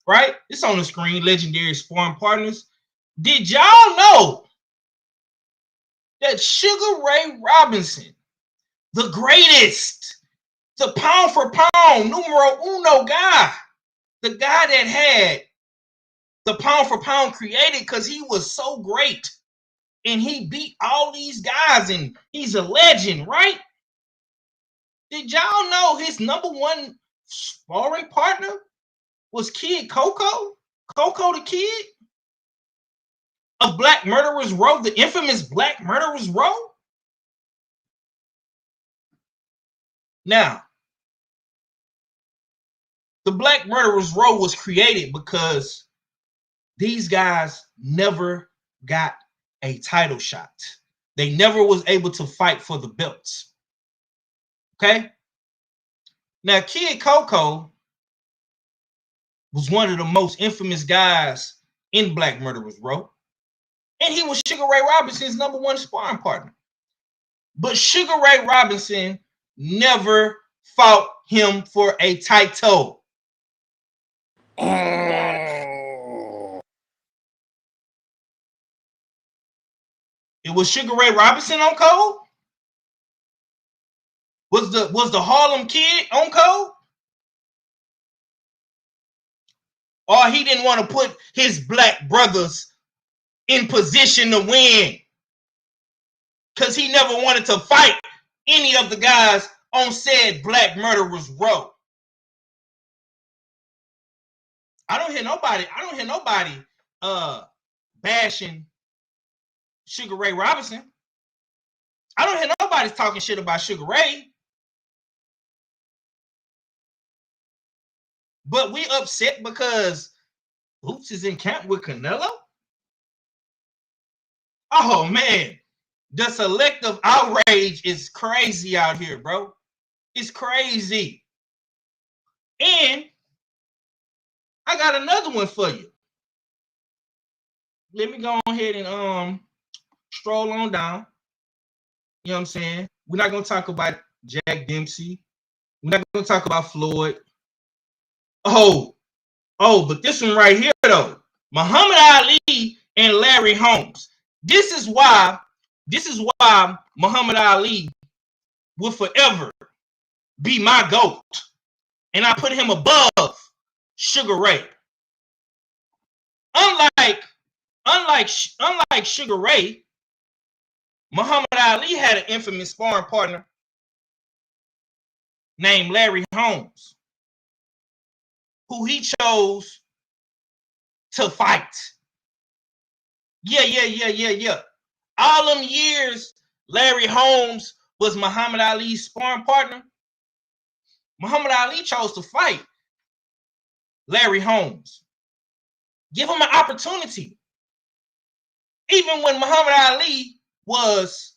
right? It's on the screen, legendary sparring partners. Did y'all know that Sugar Ray Robinson, the greatest, the pound for pound numero uno guy, the guy that had the pound for pound created because he was so great and he beat all these guys and he's a legend, right? Did y'all know his number one sparring partner was Kid Coco? Coco the Kid of Black Murderers Row, the infamous Black Murderers Row? Now, the Black Murderers Row was created because these guys never got a title shot. They never was able to fight for the belts. Okay? Now, Kid Coco was one of the most infamous guys in Black Murderers Row. And he was Sugar Ray Robinson's number one sparring partner. But Sugar Ray Robinson never fought him for a title. It was Sugar Ray Robinson on code? Was the Harlem Kid on code? Or he didn't want to put his black brothers in position to win because he never wanted to fight any of the guys on said Black Murderers Row. I don't hear nobody bashing Sugar Ray Robinson. I don't hear nobody talking shit about Sugar Ray. But we upset because Boots is in camp with Canelo? Oh, man. The selective outrage is crazy out here, bro. It's crazy. And I got another one for you. Let me go ahead and stroll on down. You know what I'm saying? We're not going to talk about Jack Dempsey. We're not going to talk about Floyd. But this one right here, though. Muhammad Ali and Larry Holmes. This is why Muhammad Ali will forever be my GOAT. And I put him above Sugar Ray. Unlike Sugar Ray, Muhammad Ali had an infamous sparring partner named Larry Holmes, who he chose to fight. Yeah. All them years, Larry Holmes was Muhammad Ali's sparring partner. Muhammad Ali chose to fight Larry Holmes. Give him an opportunity. Even when Muhammad Ali was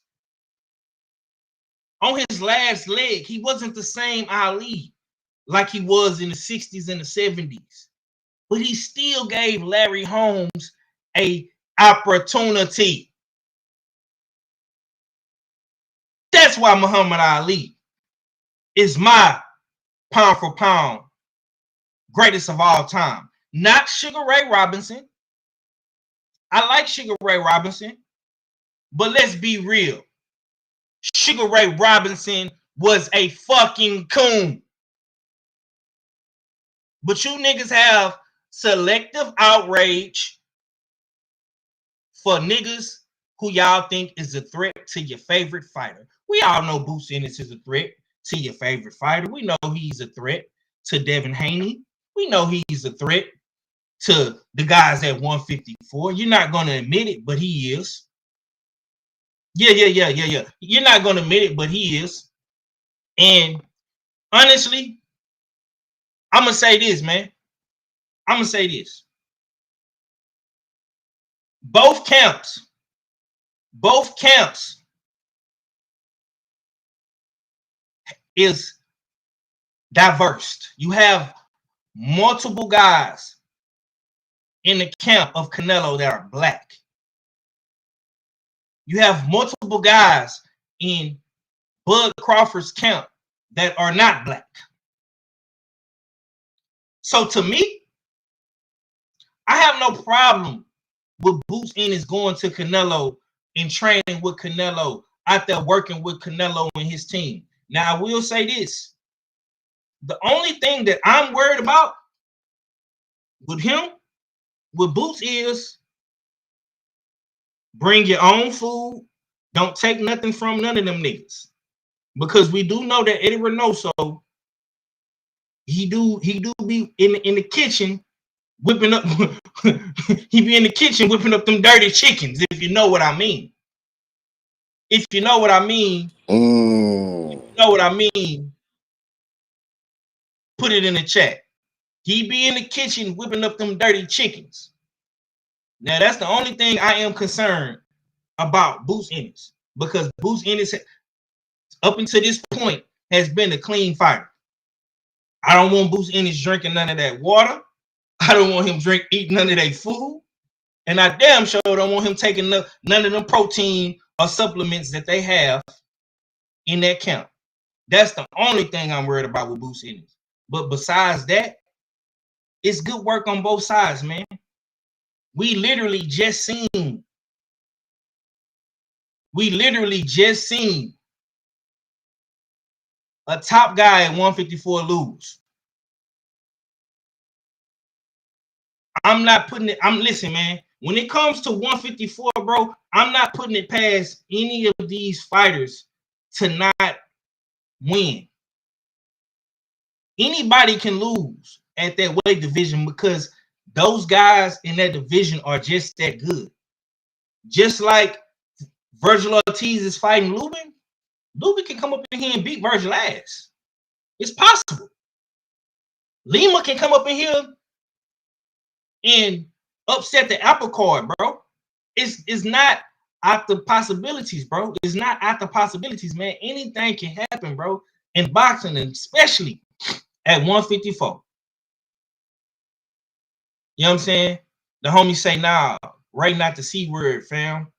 on his last leg, he wasn't the same Ali like he was in the 60s and the 70s. But he still gave Larry Holmes an opportunity. That's why Muhammad Ali is my pound for pound greatest of all time. Not Sugar Ray Robinson. I like Sugar Ray Robinson, but let's be real. Sugar Ray Robinson was a fucking coon. But you niggas have selective outrage for niggas who y'all think is a threat to your favorite fighter. We all know Boots Ennis is a threat to your favorite fighter. We know he's a threat to Devin Haney. We know he's a threat to the guys at 154. You're not going to admit it, but he is. Yeah. You're not going to admit it, but he is. And honestly, I'm going to say this, man. I'm going to say this. Both camps is diverse. You have multiple guys in the camp of Canelo that are black. You have multiple guys in Bud Crawford's camp that are not black. So to me, I have no problem with Boots Ennis going to Canelo and training with Canelo, out there working with Canelo and his team. Now, I will say this. The only thing that I'm worried about with him, with Boots, is bring your own food. Don't take nothing from none of them niggas. Because we do know that Eddie Reynoso, he do be in the kitchen whipping up he be in the kitchen whipping up them dirty chickens, if you know what I mean. If you know what I mean, put it in the chat. He be in the kitchen whipping up them dirty chickens. Now that's the only thing I am concerned about Boots Ennis, because Boots Ennis up until this point has been a clean fighter. I don't want Boots Ennis drinking none of that water. I don't want him eating none of that food. And I damn sure don't want him taking none of them protein or supplements that they have in that camp. That's the only thing I'm worried about with Boots Ennis. But besides that, it's good work on both sides, man. We literally just seen a top guy at 154 lose. I'm not putting it. Listen, man. When it comes to 154, bro, I'm not putting it past any of these fighters to not win. Anybody can lose at that weight division because those guys in that division are just that good. Just like Virgil Ortiz is fighting Lubin, Lubin can come up in here and beat Virgil ass. It's possible. Lima can come up in here and upset the apple cart, bro. It's not out the possibilities, bro. It's not out the possibilities, man. Anything can happen, bro. In boxing, and especially at 154. You know what I'm saying? The homies say, nah, right, not the C word, fam.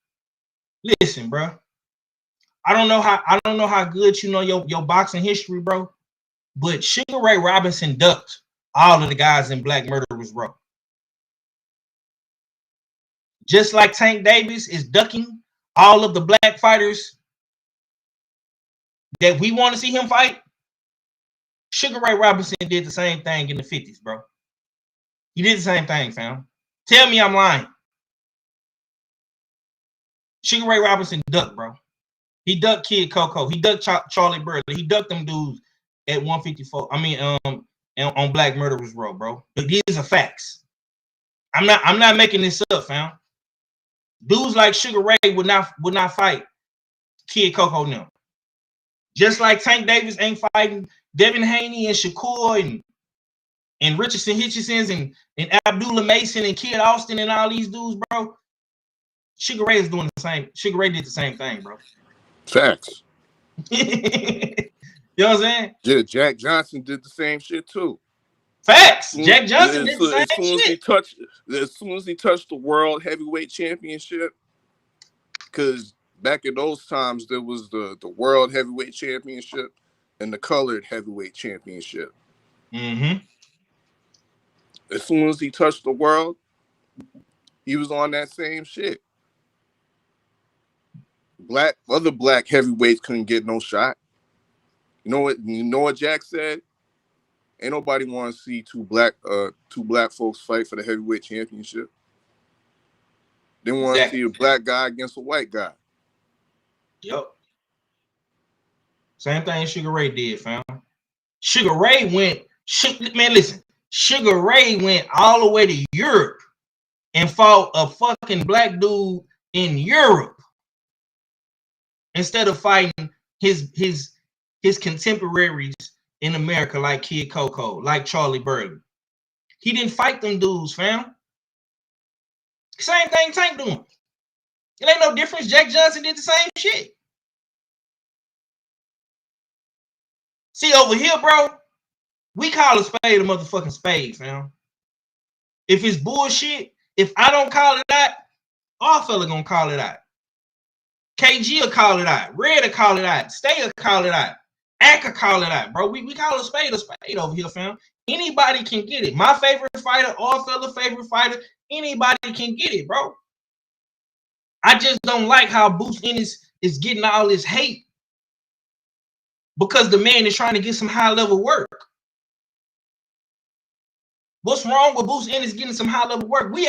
Listen, bro. I don't know how good you know your boxing history, bro. But Sugar Ray Robinson ducked all of the guys in Black Murderers Row. Just like Tank Davis is ducking all of the black fighters that we want to see him fight, Sugar Ray Robinson did the same thing in the 50s, bro. He did the same thing, fam. Tell me I'm lying. Sugar Ray Robinson ducked, bro. He ducked Kid Coco. He ducked Charlie Burley. He ducked them dudes at 154. I mean, on Black Murderers Row, bro. But these are facts. I'm not making this up, fam. Dudes like Sugar Ray would not fight Kid Coco now. Just like Tank Davis ain't fighting Devin Haney and Shakur and Richardson Hitchensons and Abdullah Mason and Kid Austin and all these dudes, bro. Sugar Ray is doing the same. Sugar Ray did the same thing, bro. Facts. You know what I'm saying? Yeah, Jack Johnson did the same shit too. Facts. Jack Johnson did the same shit. As soon as he touched the world heavyweight championship, because back in those times there was the world heavyweight championship and the colored heavyweight championship. Mm-hmm. As soon as he touched the world, he was on that same shit. Other black heavyweights couldn't get no shot. You know what Jack said? Ain't nobody want to see two black folks fight for the heavyweight championship. They want to see a black guy against a white guy. Yep. Same thing Sugar Ray did, fam. Sugar Ray went all the way to Europe and fought a fucking black dude in Europe instead of fighting his contemporaries in America like Kid Coco, like Charlie Burley. He didn't fight them dudes, fam. Same thing Tank doing. It ain't no difference. Jack Johnson did the same shit. See, over here, bro, we call a spade a motherfucking spade, fam. If it's bullshit, If I don't call it out, all fella gonna call it out. KG will call it out. Red will call it out. Stay will call it out. Ack will call it out, bro. We call a spade over here, fam. Anybody can get it. My favorite fighter, all fella favorite fighter, anybody can get it, bro. I just don't like how Boots Ennis is getting all this hate because the man is trying to get some high level work. What's wrong with Boots Ennis getting some high level work? We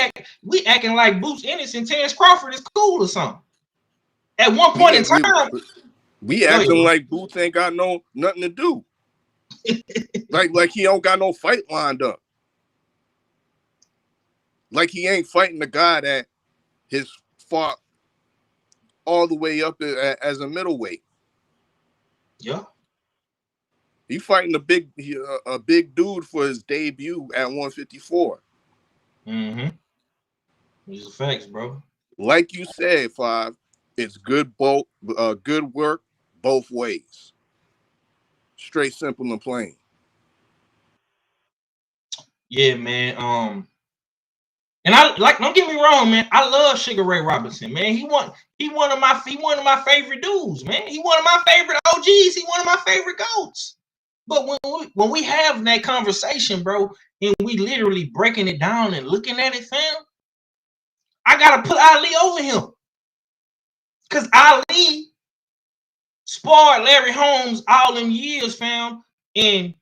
acting like Boots Ennis and Terrence Crawford is cool or something. At one point in time, we acting like Boots ain't got nothing to do. like he don't got no fight lined up. Like he ain't fighting the guy that has fought all the way up as a middleweight. Yeah. He fighting a big dude for his debut at 154. Mm-hmm. These are facts, bro. Like you said, Five, it's good work both ways. Straight, simple, and plain. Yeah, man. And I don't get me wrong, man. I love Sugar Ray Robinson, man. He one of my favorite dudes, man. He one of my favorite OGs. He one of my favorite GOATs. But when we have that conversation, bro, and we literally breaking it down and looking at it, fam, I gotta put Ali over him. Cause Ali sparred Larry Holmes all them years, fam, and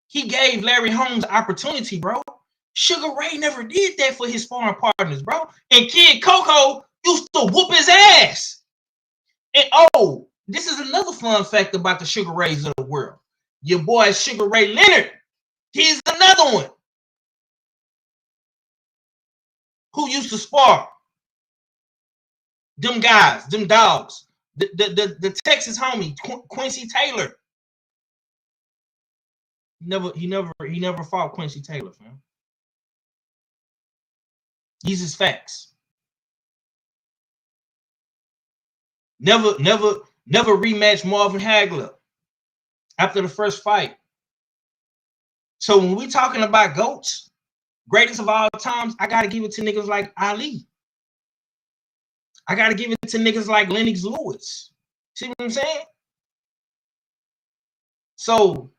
he gave Larry Holmes opportunity, bro. Sugar Ray never did that for his sparring partners, bro. And Kid Coco used to whoop his ass. And oh, this is another fun fact about the Sugar Rays of the world. Your boy Sugar Ray Leonard, he's another one who used to spar them guys, them dogs. The Texas homie Quincy Taylor. He never fought Quincy Taylor, fam. These is facts. Never rematched Marvin Hagler after the first fight. So when we talking about GOATs, greatest of all times, I gotta give it to niggas like Ali. I gotta give it to niggas like Lennox Lewis. See what I'm saying? So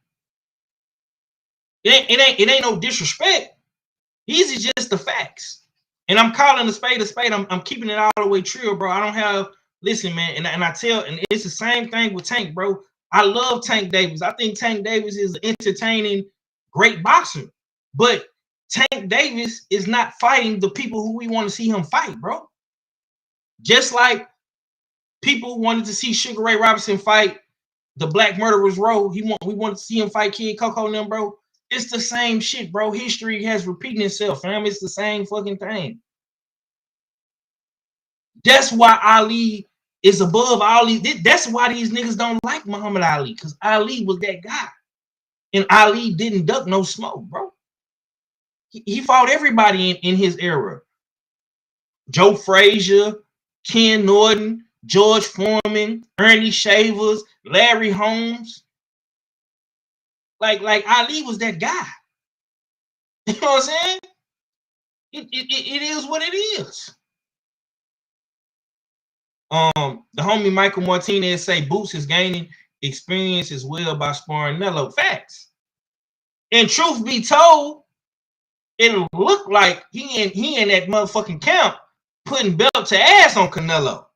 it ain't no disrespect. These are just the facts. And I'm calling a spade a spade. I'm keeping it all the way true, bro. I don't have, listen, man, and I tell, and it's the same thing with Tank, bro. I love Tank Davis. I think Tank Davis is an entertaining, great boxer. But Tank Davis is not fighting the people who we want to see him fight, bro. Just like people wanted to see Sugar Ray Robinson fight the Black Murderers Row. We wanted to see him fight Kid Coco and them, bro. It's the same shit, bro. History has repeated itself, fam. It's the same fucking thing. That's why Ali is above Ali. That's why these niggas don't like Muhammad Ali, because Ali was that guy. And Ali didn't duck no smoke, bro. He fought everybody in his era. Joe Frazier, Ken Norton, George Foreman, Ernie Shavers, Larry Holmes. Like Ali was that guy. You know what I'm saying? It is what it is. The homie Michael Martinez say Boots is gaining experience as well by sparring Canelo. Facts. And truth be told, it looked like he in that motherfucking camp putting belt to ass on Canelo.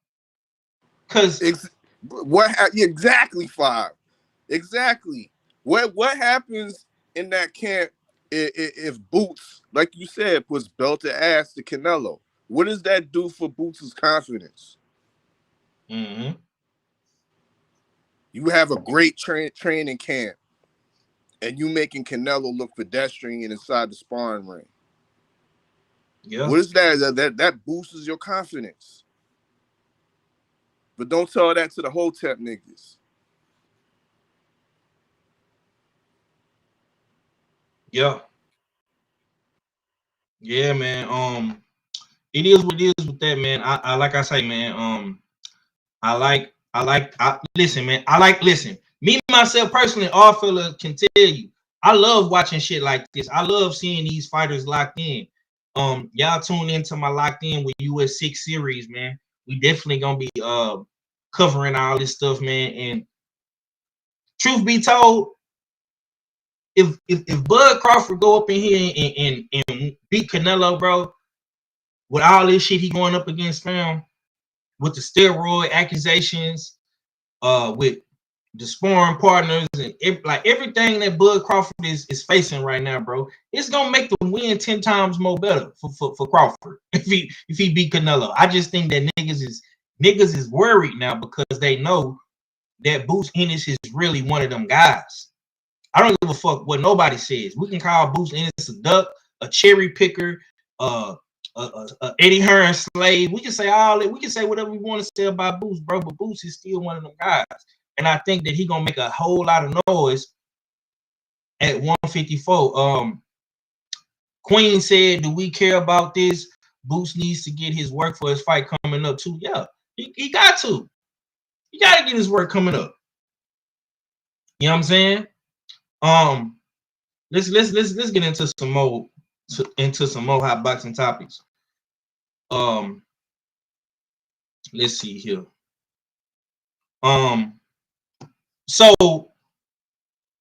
Cause exactly, Five. Exactly. What happens in that camp if Boots, like you said, puts belt to ass to Canelo? What does that do for Boots' confidence? Mm-hmm. You have a great training camp, and you making Canelo look pedestrian inside the sparring ring. Yeah. What is that? That boosts your confidence. But don't tell that to the Hotep niggas. Yeah. Yeah, man. It is what it is with that, man. I like I say, man. Listen, man. Listen. Me myself personally, all fella can tell you, I love watching shit like this. I love seeing these fighters locked in. Y'all tune into my Locked In with US6 series, man. We definitely gonna be covering all this stuff, man. And truth be told, if Bud Crawford go up in here and beat Canelo, bro, with all this shit he going up against, fam, with the steroid accusations, with the sparring partners and everything that Bud Crawford is facing right now, bro, it's gonna make the win 10 times more better for Crawford if he beat Canelo. I just think that niggas is worried now because they know that Boots Ennis is really one of them guys. I don't give a fuck what nobody says. We can call Boots Ennis a duck, a cherry picker, Eddie Hearn slave. We can say all that. We can say whatever we want to say about Boots, bro. But Boots is still one of them guys, and I think that he gonna make a whole lot of noise at 154. Queen said, "Do we care about this? Boots needs to get his work for his fight coming up too." Yeah, he got to. He got to get his work coming up. You know what I'm saying? Let's get into some more hot boxing topics. Let's see here. So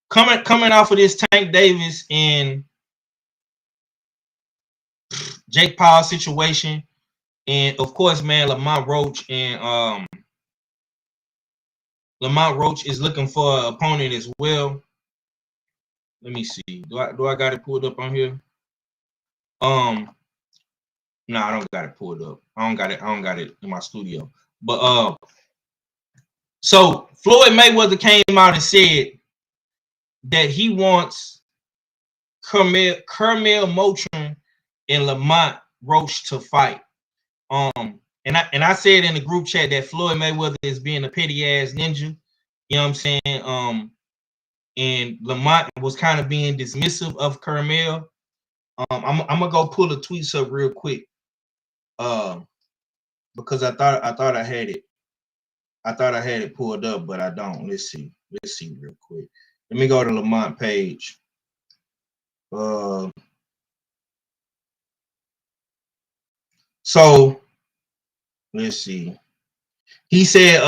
coming off of this Tank Davis and Jake Paul situation, and of course, man, Lamont Roach is looking for an opponent as well. Let me see. Do I got it pulled up on here? No, I don't got it pulled up. I don't got it in my studio. But so Floyd Mayweather came out and said that he wants Carmel Motrin and Lamont Roach to fight. And I said in the group chat that Floyd Mayweather is being a petty ass ninja. You know what I'm saying? And Lamont was kind of being dismissive of Carmel. I'm gonna go pull the tweets up real quick. Because I thought I had it. I thought I had it pulled up, but I don't. Let's see real quick. Let me go to Lamont page. So let's see. He said,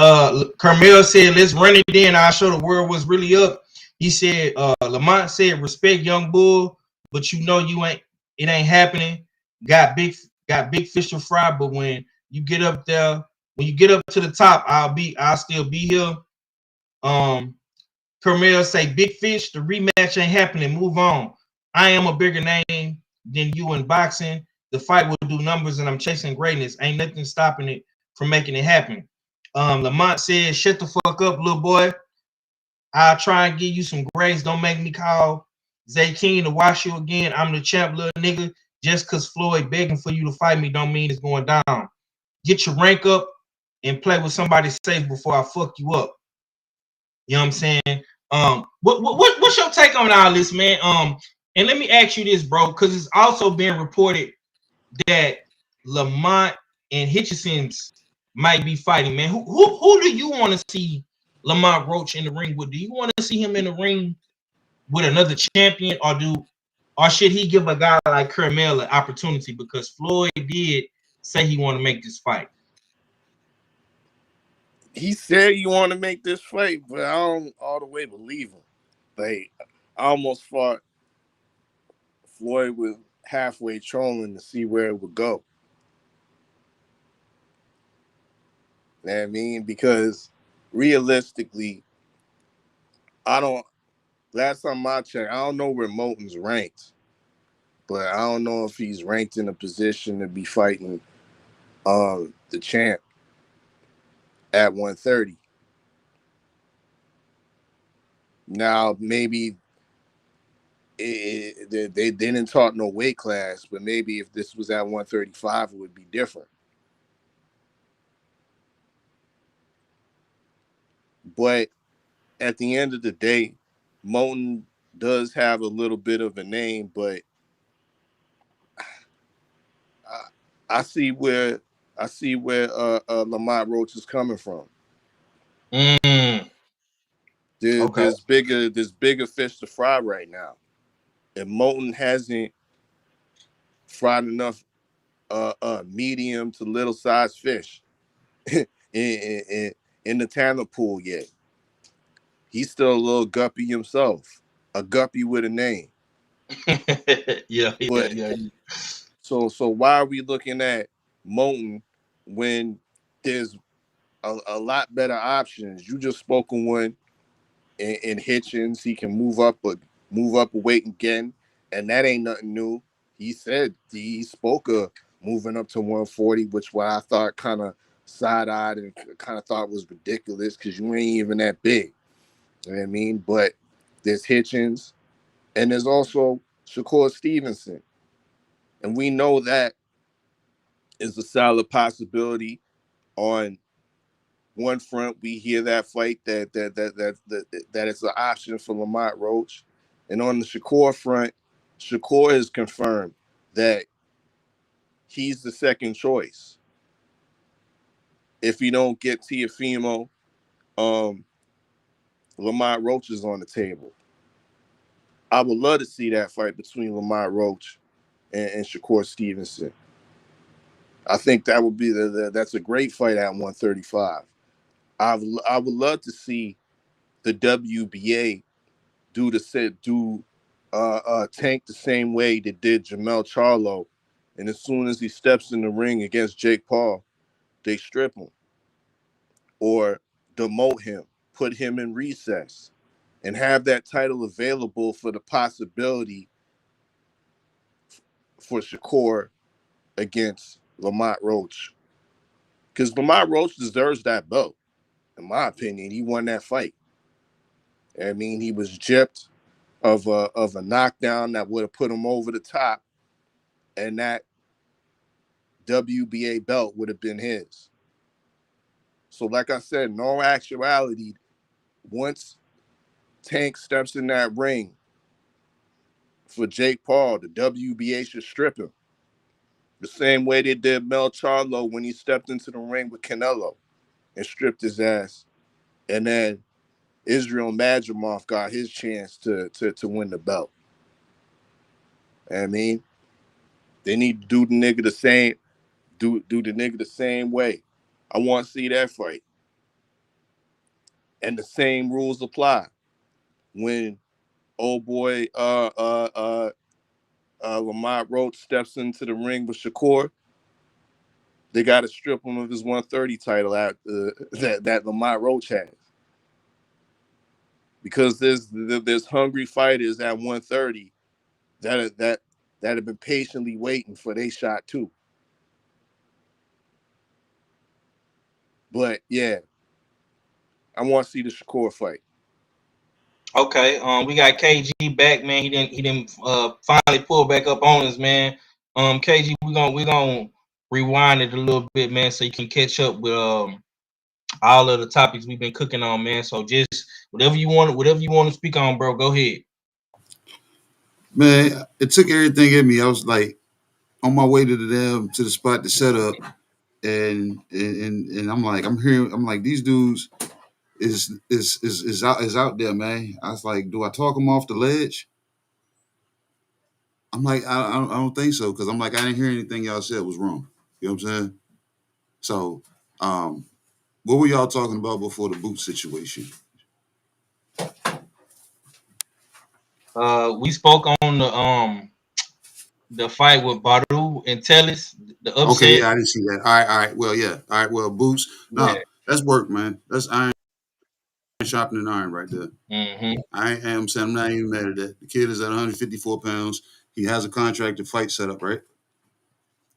Carmel said, let's run it in. I'll show the world what's really up. He said, Lamont said, respect young bull, but you know it ain't happening. Got big fish to fry, but when you get up there, when you get up to the top, I'll still be here. Carmel say, big fish, the rematch ain't happening. Move on. I am a bigger name than you in boxing. The fight will do numbers, and I'm chasing greatness. Ain't nothing stopping it from making it happen. Lamont said, shut the fuck up, little boy. I'll try and give you some grace. Don't make me call Zay King to watch you again. I'm the champ, little nigga. Just because Floyd begging for you to fight me don't mean it's going down. Get your rank up and play with somebody safe before I fuck you up. You know what I'm saying? What's your take on all this, man? And let me ask you this, bro, because it's also been reported that Lamont and Hitchison's might be fighting, man. Who do you want to see Lamont Roach in the ring with? Do you want to see him in the ring with another champion, or should he give a guy like Carmel an opportunity? Because Floyd did say he want to make this fight. He said you want to make this fight, but I don't all the way believe him. Like, I almost thought Floyd was halfway trolling to see where it would go. You know what I mean? Because realistically, last time I checked, I don't know where Moten's ranked, but I don't know if he's ranked in a position to be fighting the champ at 130. Now, maybe they didn't talk no weight class, but maybe if this was at 135, it would be different. But at the end of the day, Moten does have a little bit of a name, but I see where Lamont Roach is coming from. Okay. There's bigger fish to fry right now. And Moten hasn't fried enough medium to little size fish in, in, in the tanner pool yet. He's still a little guppy himself, a guppy with a name. Yeah, yeah, But yeah. so why are we looking at Moulton when there's a lot better options? You just spoke on one in Hitchens. He can move up a weight again, and that ain't nothing new. He said he spoke of moving up to 140, which what I thought kind of side-eyed and kind of thought was ridiculous because you ain't even that big. You know what I mean? But there's Hitchens, and there's also Shakur Stevenson. And we know that is a solid possibility. On one front, we hear that fight that it's an option for Lamont Roach. And on the Shakur front, Shakur has confirmed that he's the second choice. If you don't get Tiafimo, Lamont Roach is on the table. I would love to see that fight between Lamont Roach and Shakur Stevenson. I think that would be that's a great fight at 135. I would love to see the WBA do Tank the same way they did Jamel Charlo, and as soon as he steps in the ring against Jake Paul, they strip him or demote him, put him in recess, and have that title available for the possibility for Shakur against Lamont Roach. Because Lamont Roach deserves that belt, in my opinion. He won that fight. I mean, he was gypped of a knockdown that would have put him over the top, and that WBA belt would have been his. So, like I said, in all actuality, once Tank steps in that ring for Jake Paul, the WBA should strip him. The same way they did Mel Charlo when he stepped into the ring with Canelo and stripped his ass. And then Israel Madrimov got his chance to win the belt. I mean, they need to do the nigga the same, do the nigga the same way. I want to see that fight. And the same rules apply. When old boy Lamont Roach steps into the ring with Shakur, they got to strip him of his 130 title that Lamont Roach has. Because there's hungry fighters at 130 that have been patiently waiting for their shot too. But yeah, I want to see the Shakur fight. Okay, we got KG back, man. He didn't finally pull back up on us, man. KG, we gonna rewind it a little bit, man, so you can catch up with all of the topics we've been cooking on, man. So just whatever you want to speak on, bro. Go ahead. Man, it took everything in me. I was like on my way to the spot to set up, and I'm like I'm like these dudes is out there, man. I was like, do I talk them off the ledge? I'm like, I don't think so, because I'm like, I didn't hear anything y'all said was wrong. You know what I'm saying? So, what were y'all talking about before the boot situation? We spoke on the fight with Baraou and Tellis, the Okay, upset. yeah, I didn't see that. All right, well, yeah, all right, well, boots. Yeah. No, that's work, man. That's iron sharpening iron right there. Mm-hmm. I am saying I'm not even mad at that. The kid is at 154 pounds. He has a contract to fight set up, right?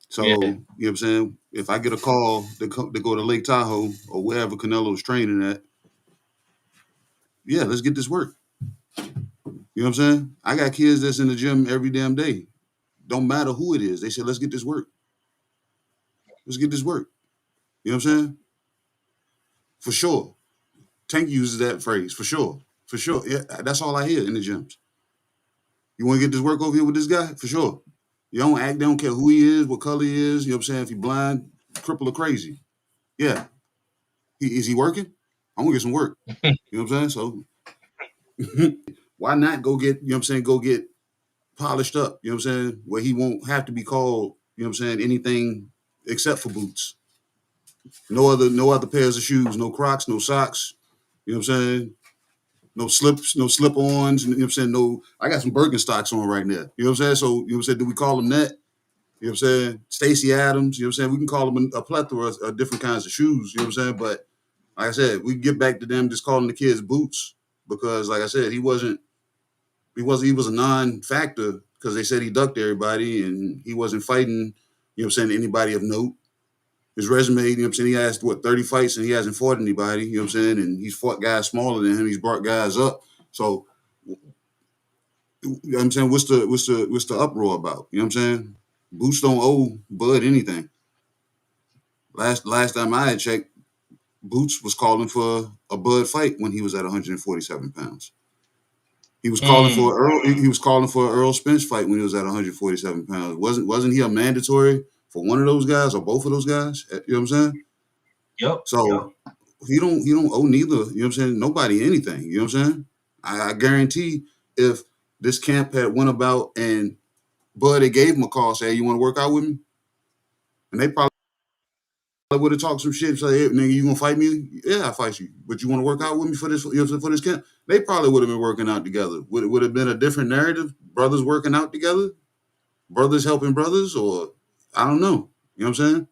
So, Yeah. you know what I'm saying? If I get a call to go to Lake Tahoe or wherever Canelo's training at, yeah, let's get this work. You know what I'm saying? I got kids that's in the gym every damn day. Don't matter who it is. They said, let's get this work. Let's get this work. You know what I'm saying? For sure. Tank uses that phrase, for sure. For sure. Yeah, that's all I hear in the gyms. You want to get this work over here with this guy? For sure. You don't act, they don't care who he is, what color he is, you know what I'm saying? If he blind, cripple or crazy. Yeah. Is he working? I'm gonna get some work. You know what I'm saying? So why not go get, you know what I'm saying, go get polished up, you know what I'm saying? Where he won't have to be called, you know what I'm saying, anything except for boots. No other pairs of shoes, no Crocs, no socks, you know what I'm saying? No slips, no slip-ons, you know what I'm saying? No, I got some Birkenstocks on right now. You know what I'm saying? So, you know what I'm saying? Do we call them that? You know what I'm saying? Stacey Adams, you know what I'm saying? We can call them a plethora of different kinds of shoes, you know what I'm saying? But like I said, we get back to them just calling the kids boots because, like I said, he was a non-factor because they said he ducked everybody and he wasn't fighting, you know what I'm saying, anybody of note. His resume, you know what I'm saying, he has 30 fights and he hasn't fought anybody, you know what I'm saying, and he's fought guys smaller than him, he's brought guys up. So, you know what I'm saying, what's the uproar about? You know what I'm saying? Boots don't owe Bud anything. Last time I had checked, Boots was calling for a Bud fight when he was at 147 pounds. He was calling for Earl. He was calling for an Earl Spence fight when he was at 147 pounds. Wasn't he a mandatory for one of those guys or both of those guys? You know what I'm saying? Yep. So he don't owe neither. You know what I'm saying? Nobody anything. You know what I'm saying? I guarantee if this camp had went about and Bud had gave him a call, say, hey, you want to work out with me? And they probably would have talked some shit. Say, hey, nigga, you gonna fight me? Yeah, I fight you. But you want to work out with me for this? You know, for this camp? They probably would have been working out together. Would have been a different narrative? Brothers working out together, brothers helping brothers, or I don't know. You know what I'm saying?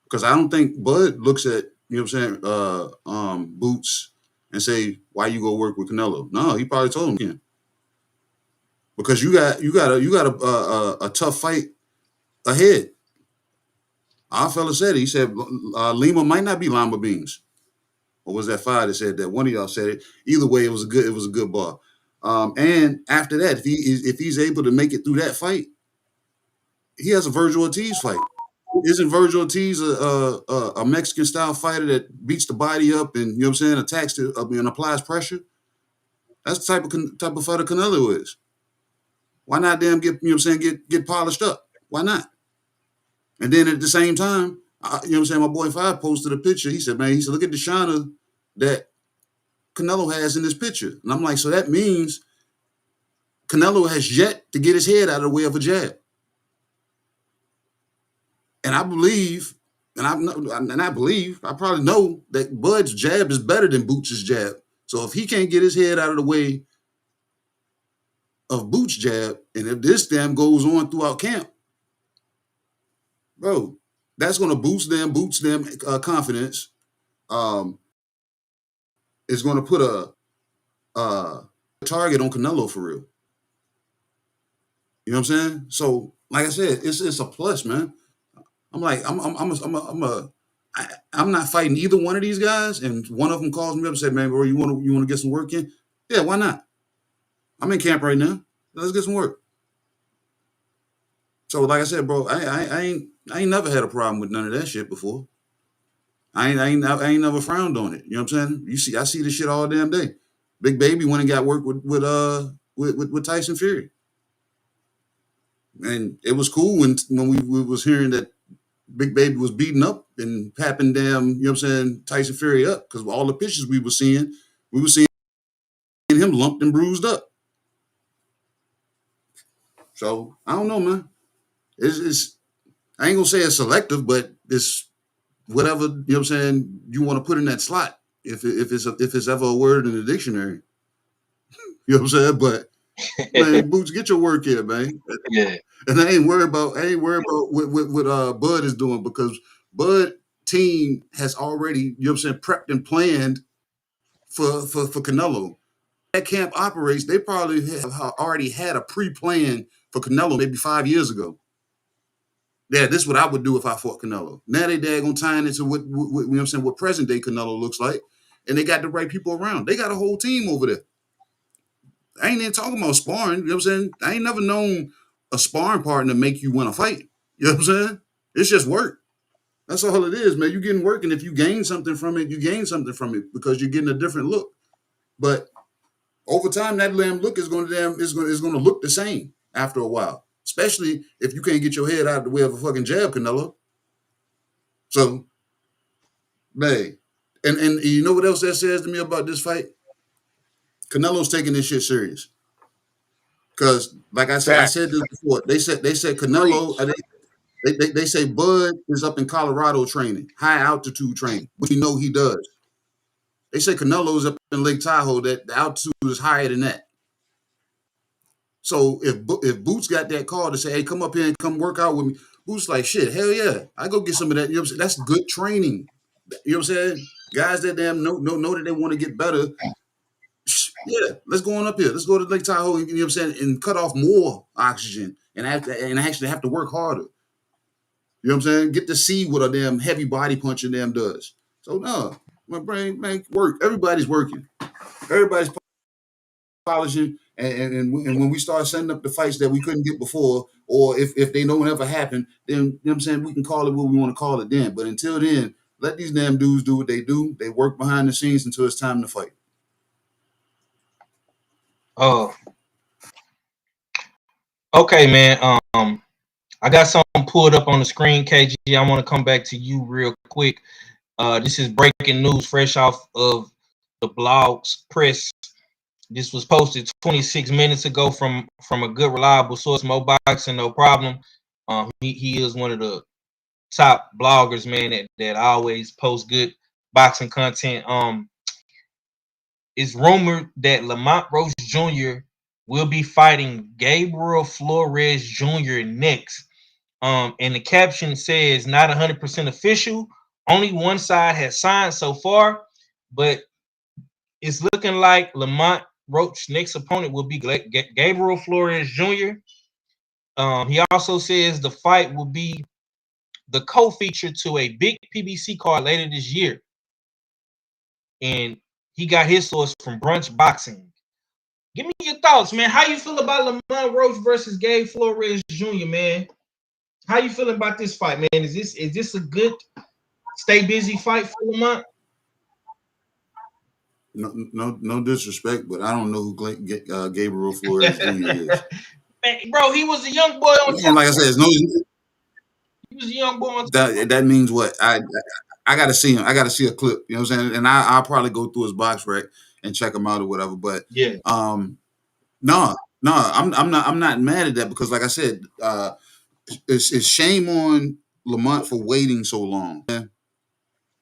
Because I don't think Bud looks at you know what I'm saying Boots and say why you go work with Canelo. No, he probably told him again because you got a tough fight ahead. Our fella said it. He said Lima might not be Lima Beans. Or was that Fire that said that? One of y'all said it. Either way, it was a good bar. And after that, if he's able to make it through that fight, he has a Virgil Ortiz fight. Isn't Virgil Ortiz a Mexican style fighter that beats the body up and you know what I'm saying attacks to and applies pressure? That's the type of fighter Canelo is. Why not damn get you know what I'm saying get polished up? Why not? And then at the same time, you know what I'm saying, my boy Five posted a picture. He said, man, look at the shiner that Canelo has in this picture. And I'm like, so that means Canelo has yet to get his head out of the way of a jab. And I believe, I probably know that Bud's jab is better than Boots' jab. So if he can't get his head out of the way of Boots' jab, and if this damn goes on throughout camp, bro, that's going to boost Boots' confidence. It's going to put a target on Canelo for real. You know what I'm saying? So, like I said, it's a plus, man. I'm like, I'm not fighting either one of these guys, and one of them calls me up and said, "Man, bro, you want to get some work in?" Yeah, why not? I'm in camp right now. Let's get some work. So, like I said, bro, I ain't never had a problem with none of that shit before. I ain't never frowned on it. You know what I'm saying? I see this shit all damn day. Big Baby went and got work with Tyson Fury, and it was cool when we was hearing that Big Baby was beating up and papping damn, you know what I'm saying, Tyson Fury up because all the pictures we were seeing him lumped and bruised up. So I don't know, man. It's I ain't gonna say it's selective, but it's whatever, you know what I'm saying, you want to put in that slot. If it's ever a word in the dictionary. You know what I'm saying? But man, Boots, get your work here, man. Yeah. And I ain't worried about what Bud is doing because Bud team has already, you know what I'm saying, prepped and planned for Canelo. That camp operates, they probably have already had a pre-plan for Canelo maybe 5 years ago. Yeah, this is what I would do if I fought Canelo. Now they daggone tying into what you know what I'm saying, what present day Canelo looks like, and they got the right people around. They got a whole team over there. I ain't even talking about sparring. You know what I'm saying? I ain't never known a sparring partner make you win a fight. You know what I'm saying? It's just work. That's all it is, man. You're getting work, and if you gain something from it, you gain something from it because you're getting a different look. But over time, that damn look is going to look the same after a while, especially if you can't get your head out of the way of a fucking jab, Canelo. So, man, and you know what else that says to me about this fight? Canelo's taking this shit serious. Because like I said Facts. this before. They said Canelo. Preach. They say Bud is up in Colorado training, high altitude training, which we know he does. They say Canelo's up in Lake Tahoe, that the altitude is higher than that. So if Boots got that call to say, "Hey, come up here and come work out with me," Boots like, "Shit, hell yeah, I go get some of that." You know what I'm saying? That's good training. You know what I'm saying? Guys that damn know that they want to get better. Yeah, let's go on up here. Let's go to Lake Tahoe. You know what I'm saying? And cut off more oxygen and actually have to work harder. You know what I'm saying? Get to see what a damn heavy body puncher damn does. So no, my brain man work. Everybody's working. Everybody's polishing. And when we start setting up the fights that we couldn't get before, or if they don't ever happen, then you know what I'm saying, we can call it what we want to call it then. But until then, let these damn dudes do what they do. They work behind the scenes until it's time to fight. Oh, okay, man. I got something pulled up on the screen, KG. I want to come back to you real quick. This is breaking news, fresh off of the blog's press. This was posted 26 minutes ago from a good, reliable source, Mo Boxing, no problem. He is one of the top bloggers, man, that always post good boxing content. It's rumored that Lamont Roach Jr. will be fighting Gabriel Flores Jr. next. And the caption says not 100% official. Only one side has signed so far, but it's looking like Lamont Roach's next opponent will be Gabriel Flores Jr. He also says the fight will be the co-feature to a big PBC card later this year. And he got his source from Brunch Boxing. Give me your thoughts, man. How you feel about Lamont Roach versus Gabe Flores Jr., man? How you feeling about this fight, man? Is this a good stay busy fight for Lamont? No disrespect, but I don't know who Gabriel Flores Jr. is. Man, bro, he was a young boy on And like I said, he was a young boy on that means what? I got to see him. I got to see a clip. You know what I'm saying? And I'll probably go through his box rec and check him out or whatever. But yeah, no, I'm not mad at that because, like I said, it's shame on Lamont for waiting so long.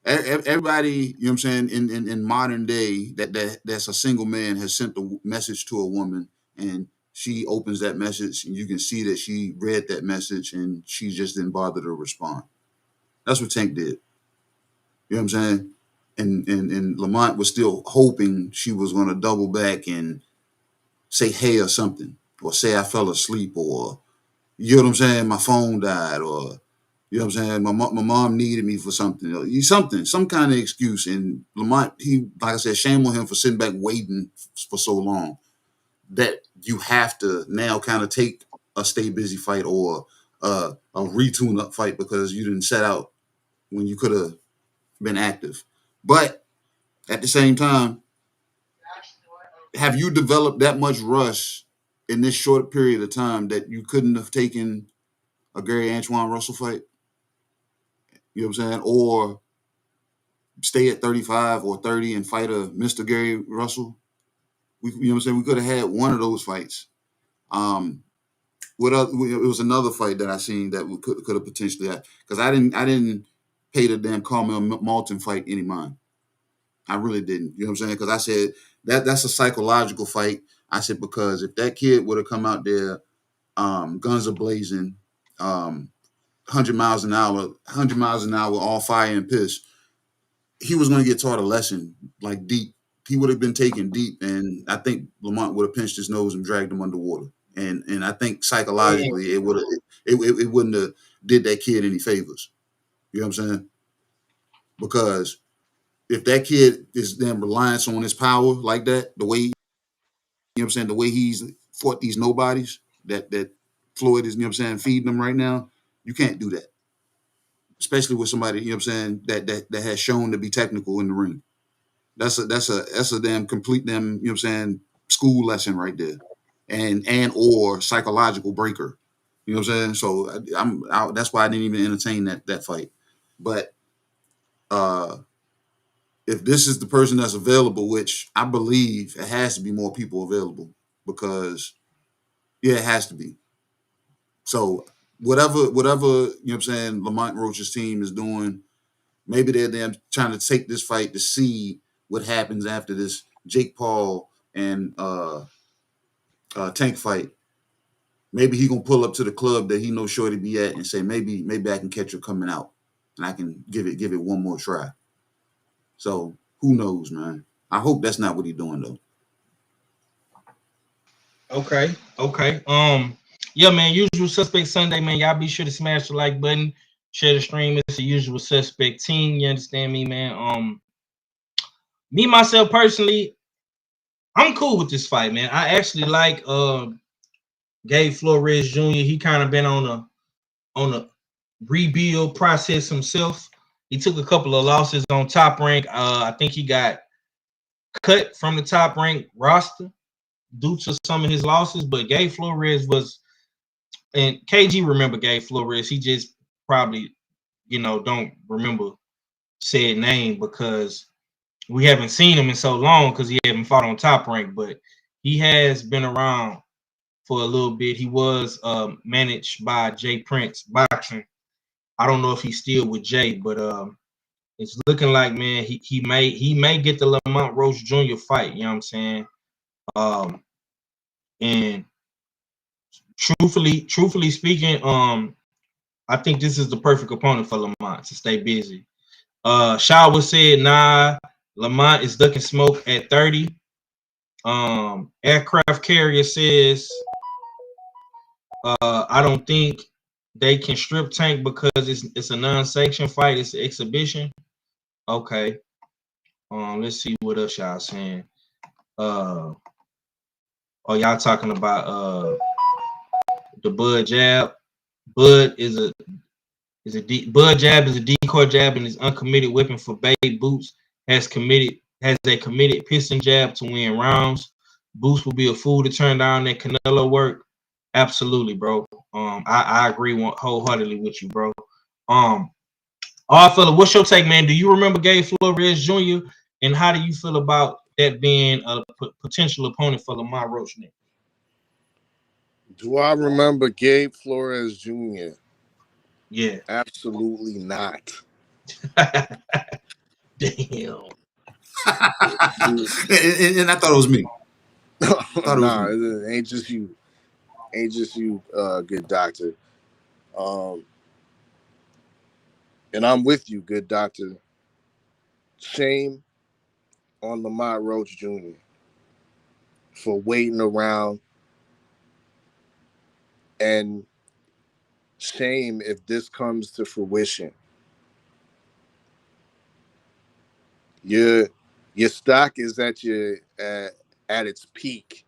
Everybody, you know what I'm saying, in modern day that's a single man has sent a message to a woman and she opens that message and you can see that she read that message and she just didn't bother to respond. That's what Tank did. You know what I'm saying? And Lamont was still hoping she was going to double back and say hey or something, or say I fell asleep, or you know what I'm saying, my phone died, or you know what I'm saying, my mom needed me for something, or some kind of excuse. And Lamont, he, like I said, shame on him for sitting back waiting for so long that you have to now kind of take a stay busy fight or a retune up fight because you didn't set out when you could have been active. But at the same time, have you developed that much rush in this short period of time that you couldn't have taken a Gary Antoine Russell fight? You know what I'm saying? Or stay at 35 or 30 and fight a Mr. Gary Russell? You know what I'm saying? We could have had one of those fights. What other, it was another fight that I seen that we could have potentially had because I didn't pay the damn Carmel Malton fight any mind. I really didn't. You know what I'm saying? Because I said that's a psychological fight. I said because if that kid would have come out there, guns are blazing, 100 miles an hour, all fire and piss, he was going to get taught a lesson like deep. He would have been taken deep, and I think Lamont would have pinched his nose and dragged him underwater. And I think psychologically it wouldn't have did that kid any favors. You know what I'm saying? Because if that kid is then reliance on his power like that, the way you know what I'm saying, the way he's fought these nobodies that Floyd is, you know what I'm saying, feeding them right now, you can't do that. Especially with somebody, you know what I'm saying, that has shown to be technical in the ring. That's a damn complete damn, you know what I'm saying, school lesson right there. And or psychological breaker. You know what I'm saying? So that's why I didn't even entertain that fight. But if this is the person that's available, which I believe it has to be more people available because Yeah, it has to be. So whatever, you know what I'm saying, Lamont Roach's team is doing, maybe they're trying to take this fight to see what happens after this Jake Paul and Tank fight. Maybe he gonna pull up to the club that he knows Shorty be at and say, maybe I can catch her coming out and I can give it one more try. So who knows, man? I hope that's not what he's doing though. Okay. Yeah, man. Usual Suspect Sunday, man. Y'all be sure to smash the like button, share the stream. It's the Usual Suspect team. You understand me, man? Me myself personally, I'm cool with this fight, man. I actually like Gabe Flores Jr. He kind of been on a rebuild process himself. He took a couple of losses on Top Rank. I think he got cut from the Top Rank roster due to some of his losses, but Gabe Flores was, and KG remember Gabe Flores. He just probably, don't remember said name because we haven't seen him in so long because he haven't fought on Top Rank, but he has been around for a little bit. He was managed by Jay Prince Boxing. I don't know if he's still with Jay, but it's looking like, man, he may get the Lamont Roach Jr. fight. You know what I'm saying? And truthfully speaking, I think this is the perfect opponent for Lamont to stay busy. Shaw said, nah, Lamont is ducking smoke at 30. Aircraft Carrier says, I don't think they can strip Tank because it's a non-sanctioned fight. It's an exhibition. Okay. Let's see what else y'all saying. Y'all talking about the Bud jab. Bud jab is a decoy jab and is uncommitted weapon for Babe. Boots has a committed piston jab to win rounds. Boots will be a fool to turn down that Canelo work. Absolutely, bro. I agree wholeheartedly with you, bro. Fella, what's your take, man? Do you remember Gabe Flores Jr. and how do you feel about that being a potential opponent for Lamont Roach? Do I remember Gabe Flores Jr.? Yeah. Absolutely not. Damn. and I thought it was me. Nah, it ain't just you. Ain't just you, good doctor. And I'm with you, good doctor. Shame on Lamont Roach Jr. for waiting around, and shame if this comes to fruition. Your stock is at its peak,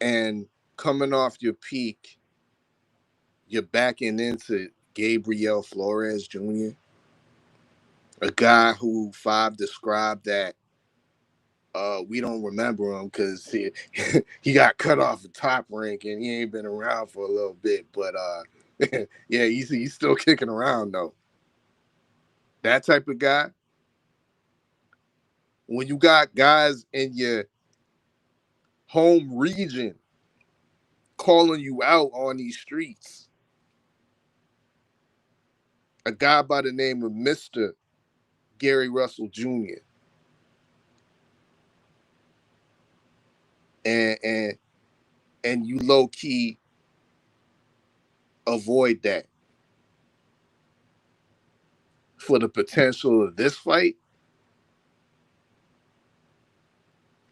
and coming off your peak, you're backing into Gabriel Flores Jr., a guy who Five described that we don't remember him because he got cut off the Top Rank and he ain't been around for a little bit. But yeah, he's still kicking around though. That type of guy. When you got guys in your home region calling you out on these streets, a guy by the name of Mr. Gary Russell Jr. and you low key avoid that for the potential of this fight,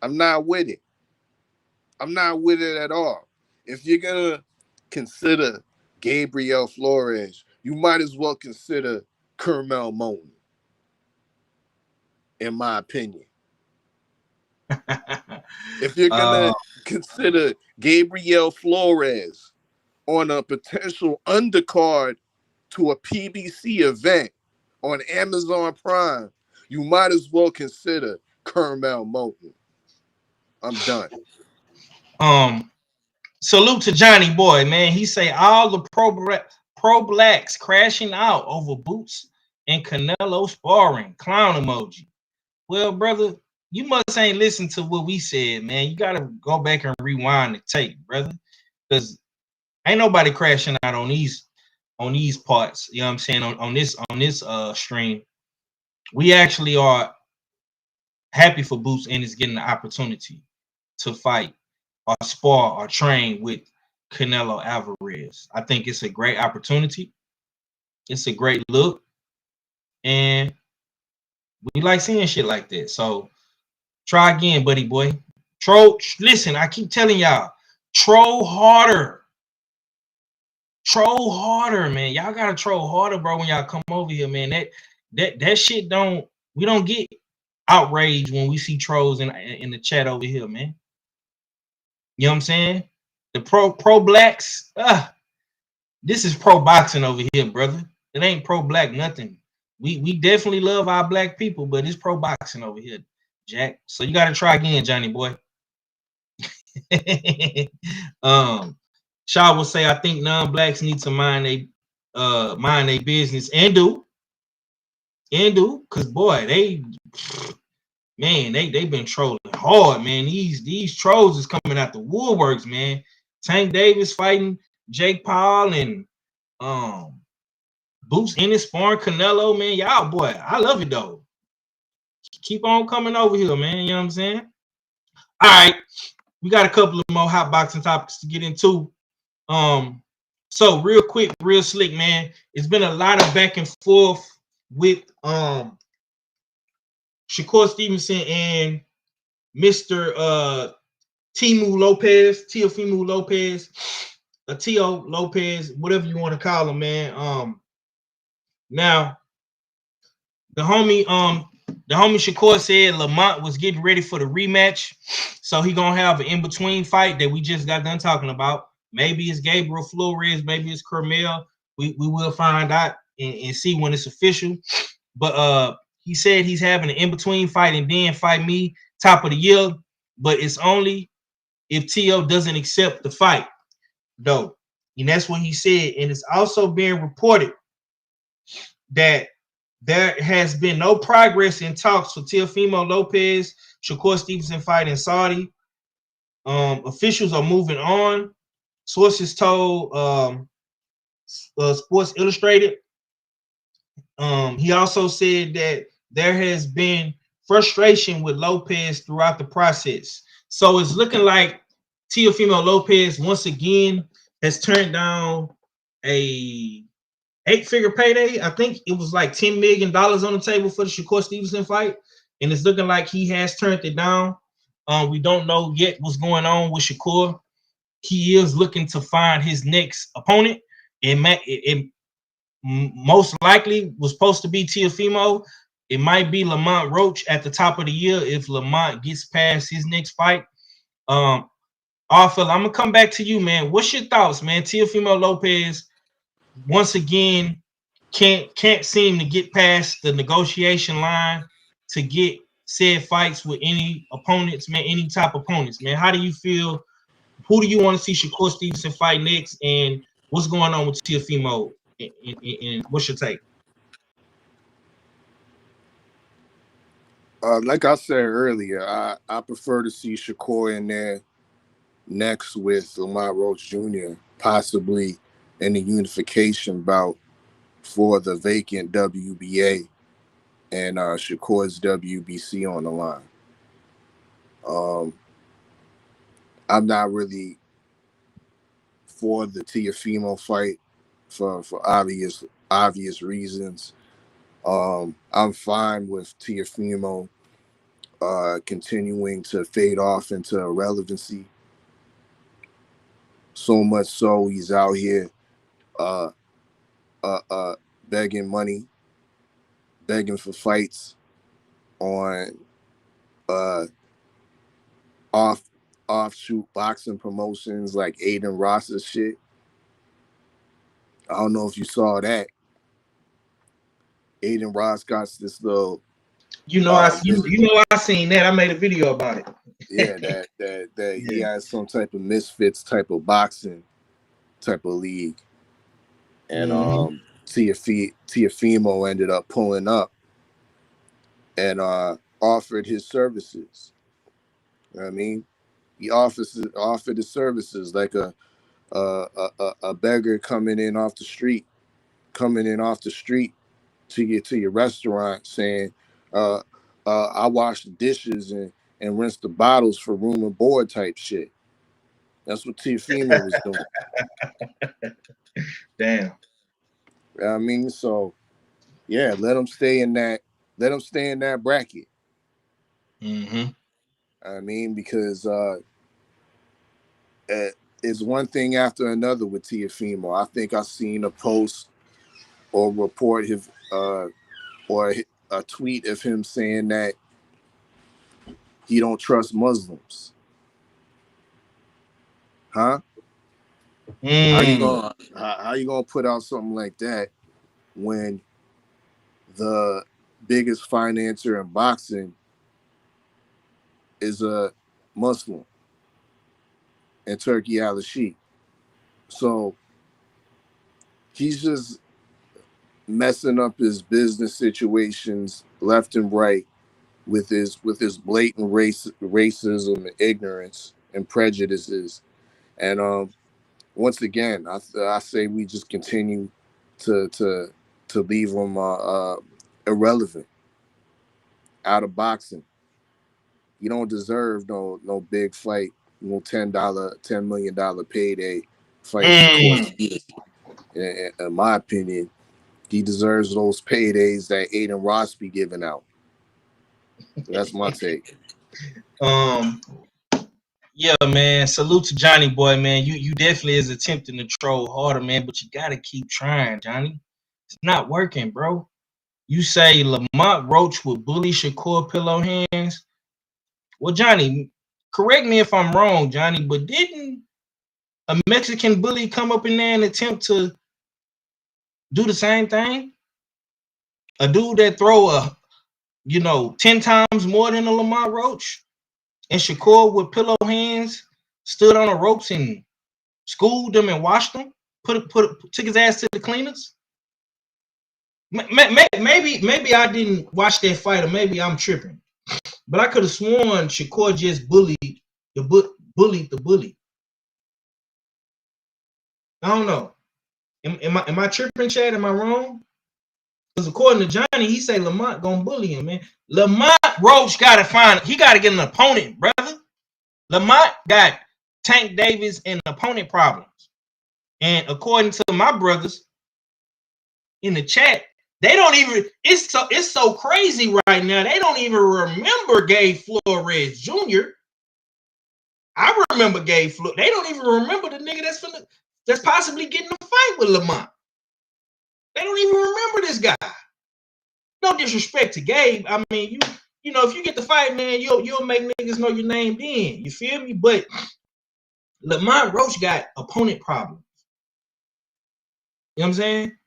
I'm not with it. I'm not with it at all. If you're gonna consider Gabriel Flores, you might as well consider Kermel Moton, in my opinion. If you're gonna consider Gabriel Flores on a potential undercard to a PBC event on Amazon Prime, you might as well consider Kermel Moton. I'm done. Salute to Johnny Boy, man. He say all the pro blacks crashing out over Boots and Canelo sparring. Clown emoji. Well, brother, ain't listen to what we said, man. You gotta go back and rewind the tape, brother, because ain't nobody crashing out on these parts. You know what I'm saying? On this stream, we actually are happy for Boots Ennis getting the opportunity to fight or spar or train with Canelo Alvarez. I think it's a great opportunity. It's a great look, and we like seeing shit like that. So try again, buddy boy. Listen, I keep telling y'all, troll harder. Troll harder, man. Y'all gotta troll harder, bro, when y'all come over here, man. That shit we don't get outraged when we see trolls in the chat over here, man. You know what I'm saying? The pro blacks, this is pro boxing over here, brother. It ain't pro black nothing. We definitely love our black people, but it's pro boxing over here, Jack. So you gotta try again, Johnny boy. Shaw will say, I think non-blacks need to mind their business and do, because boy, they been trolling hard, man. These trolls is coming out the woodworks, man. Tank Davis fighting Jake Paul and Boots Ennis sparring Canelo, man. Y'all, boy, I love it though. Keep on coming over here, man. You know what I'm saying? All right, we got a couple of more hot boxing topics to get into. So real quick, real slick, man. It's been a lot of back and forth with Shakur Stevenson and Mr. Teofimo Lopez, Tio Lopez, whatever you want to call him, man. Now the homie Shakur said Lamont was getting ready for the rematch, so he gonna have an in-between fight that we just got done talking about. Maybe it's Gabriel Flores, maybe it's Carmel. We will find out and see when it's official. But he said he's having an in-between fight and then fight me top of the year, but it's only if T.O. doesn't accept the fight, though. And that's what he said. And it's also being reported that there has been no progress in talks for Teofimo Lopez, Shakur Stevenson fight in Saudi. Officials are moving on. Sources told Sports Illustrated. He also said that there has been frustration with Lopez throughout the process. So it's looking like Teofimo Lopez once again has turned down a 8-figure payday. I think it was like $10 million on the table for the Shakur Stevenson fight, and it's looking like he has turned it down. We don't know yet what's going on with Shakur. He is looking to find his next opponent. It most likely was supposed to be Teofimo. It might be Lamont Roach at the top of the year if Lamont gets past his next fight. Arthur, I'm gonna come back to you, man. What's your thoughts, man? Teofimo Lopez once again can't seem to get past the negotiation line to get said fights with any opponents, man, any top opponents, man. How do you feel? Who do you want to see Shakur Stevenson fight next? And what's going on with Teofimo? And what's your take? Like I said earlier, I prefer to see Shakur in there next with Lamont Roach Jr., possibly in the unification bout for the vacant WBA and Shakur's WBC on the line. I'm not really for the Teofimo fight for obvious reasons. I'm fine with Teofimo continuing to fade off into irrelevancy. So much so he's out here begging money, begging for fights on offshoot boxing promotions like Aiden Ross's shit. I don't know if you saw that. Aiden Ross got this little You know, I seen that. I made a video about it. yeah, that he has some type of misfits type of boxing type of league. And Teofimo ended up pulling up and offered his services. You know what I mean, he offered his services like a beggar coming in off the street to get to your restaurant saying, uh, I wash the dishes and rinse the bottles for room and board type shit. That's what Tiafimo was doing. Damn. You know what I mean, so yeah, let him stay in that. Let him stay in that bracket. Mm-hmm. I mean, because it's one thing after another with Tiafimo. I think I seen a post or report his or a tweet of him saying that he don't trust Muslims. Huh? How you gonna put out something like that when the biggest financier in boxing is a Muslim and Turkey Al-Sheikh? So he's just messing up his business situations left and right with his blatant racism and ignorance and prejudices. And once again, I say we just continue to leave him irrelevant, out of boxing. You don't deserve no big fight, no $10 million payday fighting Shakur Stevenson. In my opinion, he deserves those paydays that Aiden Ross be giving out. That's my take. Yeah, man. Salute to Johnny boy, man. You definitely is attempting to troll harder, man, but you gotta keep trying, Johnny. It's not working, bro. You say Lamont Roach would bully Shakur Pillow Hands. Well, Johnny, correct me if I'm wrong, Johnny, but didn't a Mexican bully come up in there and attempt to do the same thing? A dude that throw 10 times more than a Lamont Roach, and Shakur with pillow hands stood on the ropes and schooled them and washed them, took his ass to the cleaners. Maybe I didn't watch that fight, or maybe I'm tripping. But I could have sworn Shakur just bullied the bully. I don't know. Am I tripping, Chad? Am I wrong? Because according to Johnny, he say Lamont gonna bully him, man. Lamont Roach he gotta get an opponent, brother. Lamont got Tank Davis and opponent problems. And according to my brothers in the chat, they don't even, it's so crazy right now. They don't even remember Gabe Flores Jr. I remember Gabe Flores. They don't even remember the nigga that's possibly getting a fight with Lamont. They don't even remember this guy. No disrespect to Gabe. I mean, you know, if you get the fight, man, you'll make niggas know your name then. You feel me? But Lamont Roach got opponent problems. You know what I'm saying?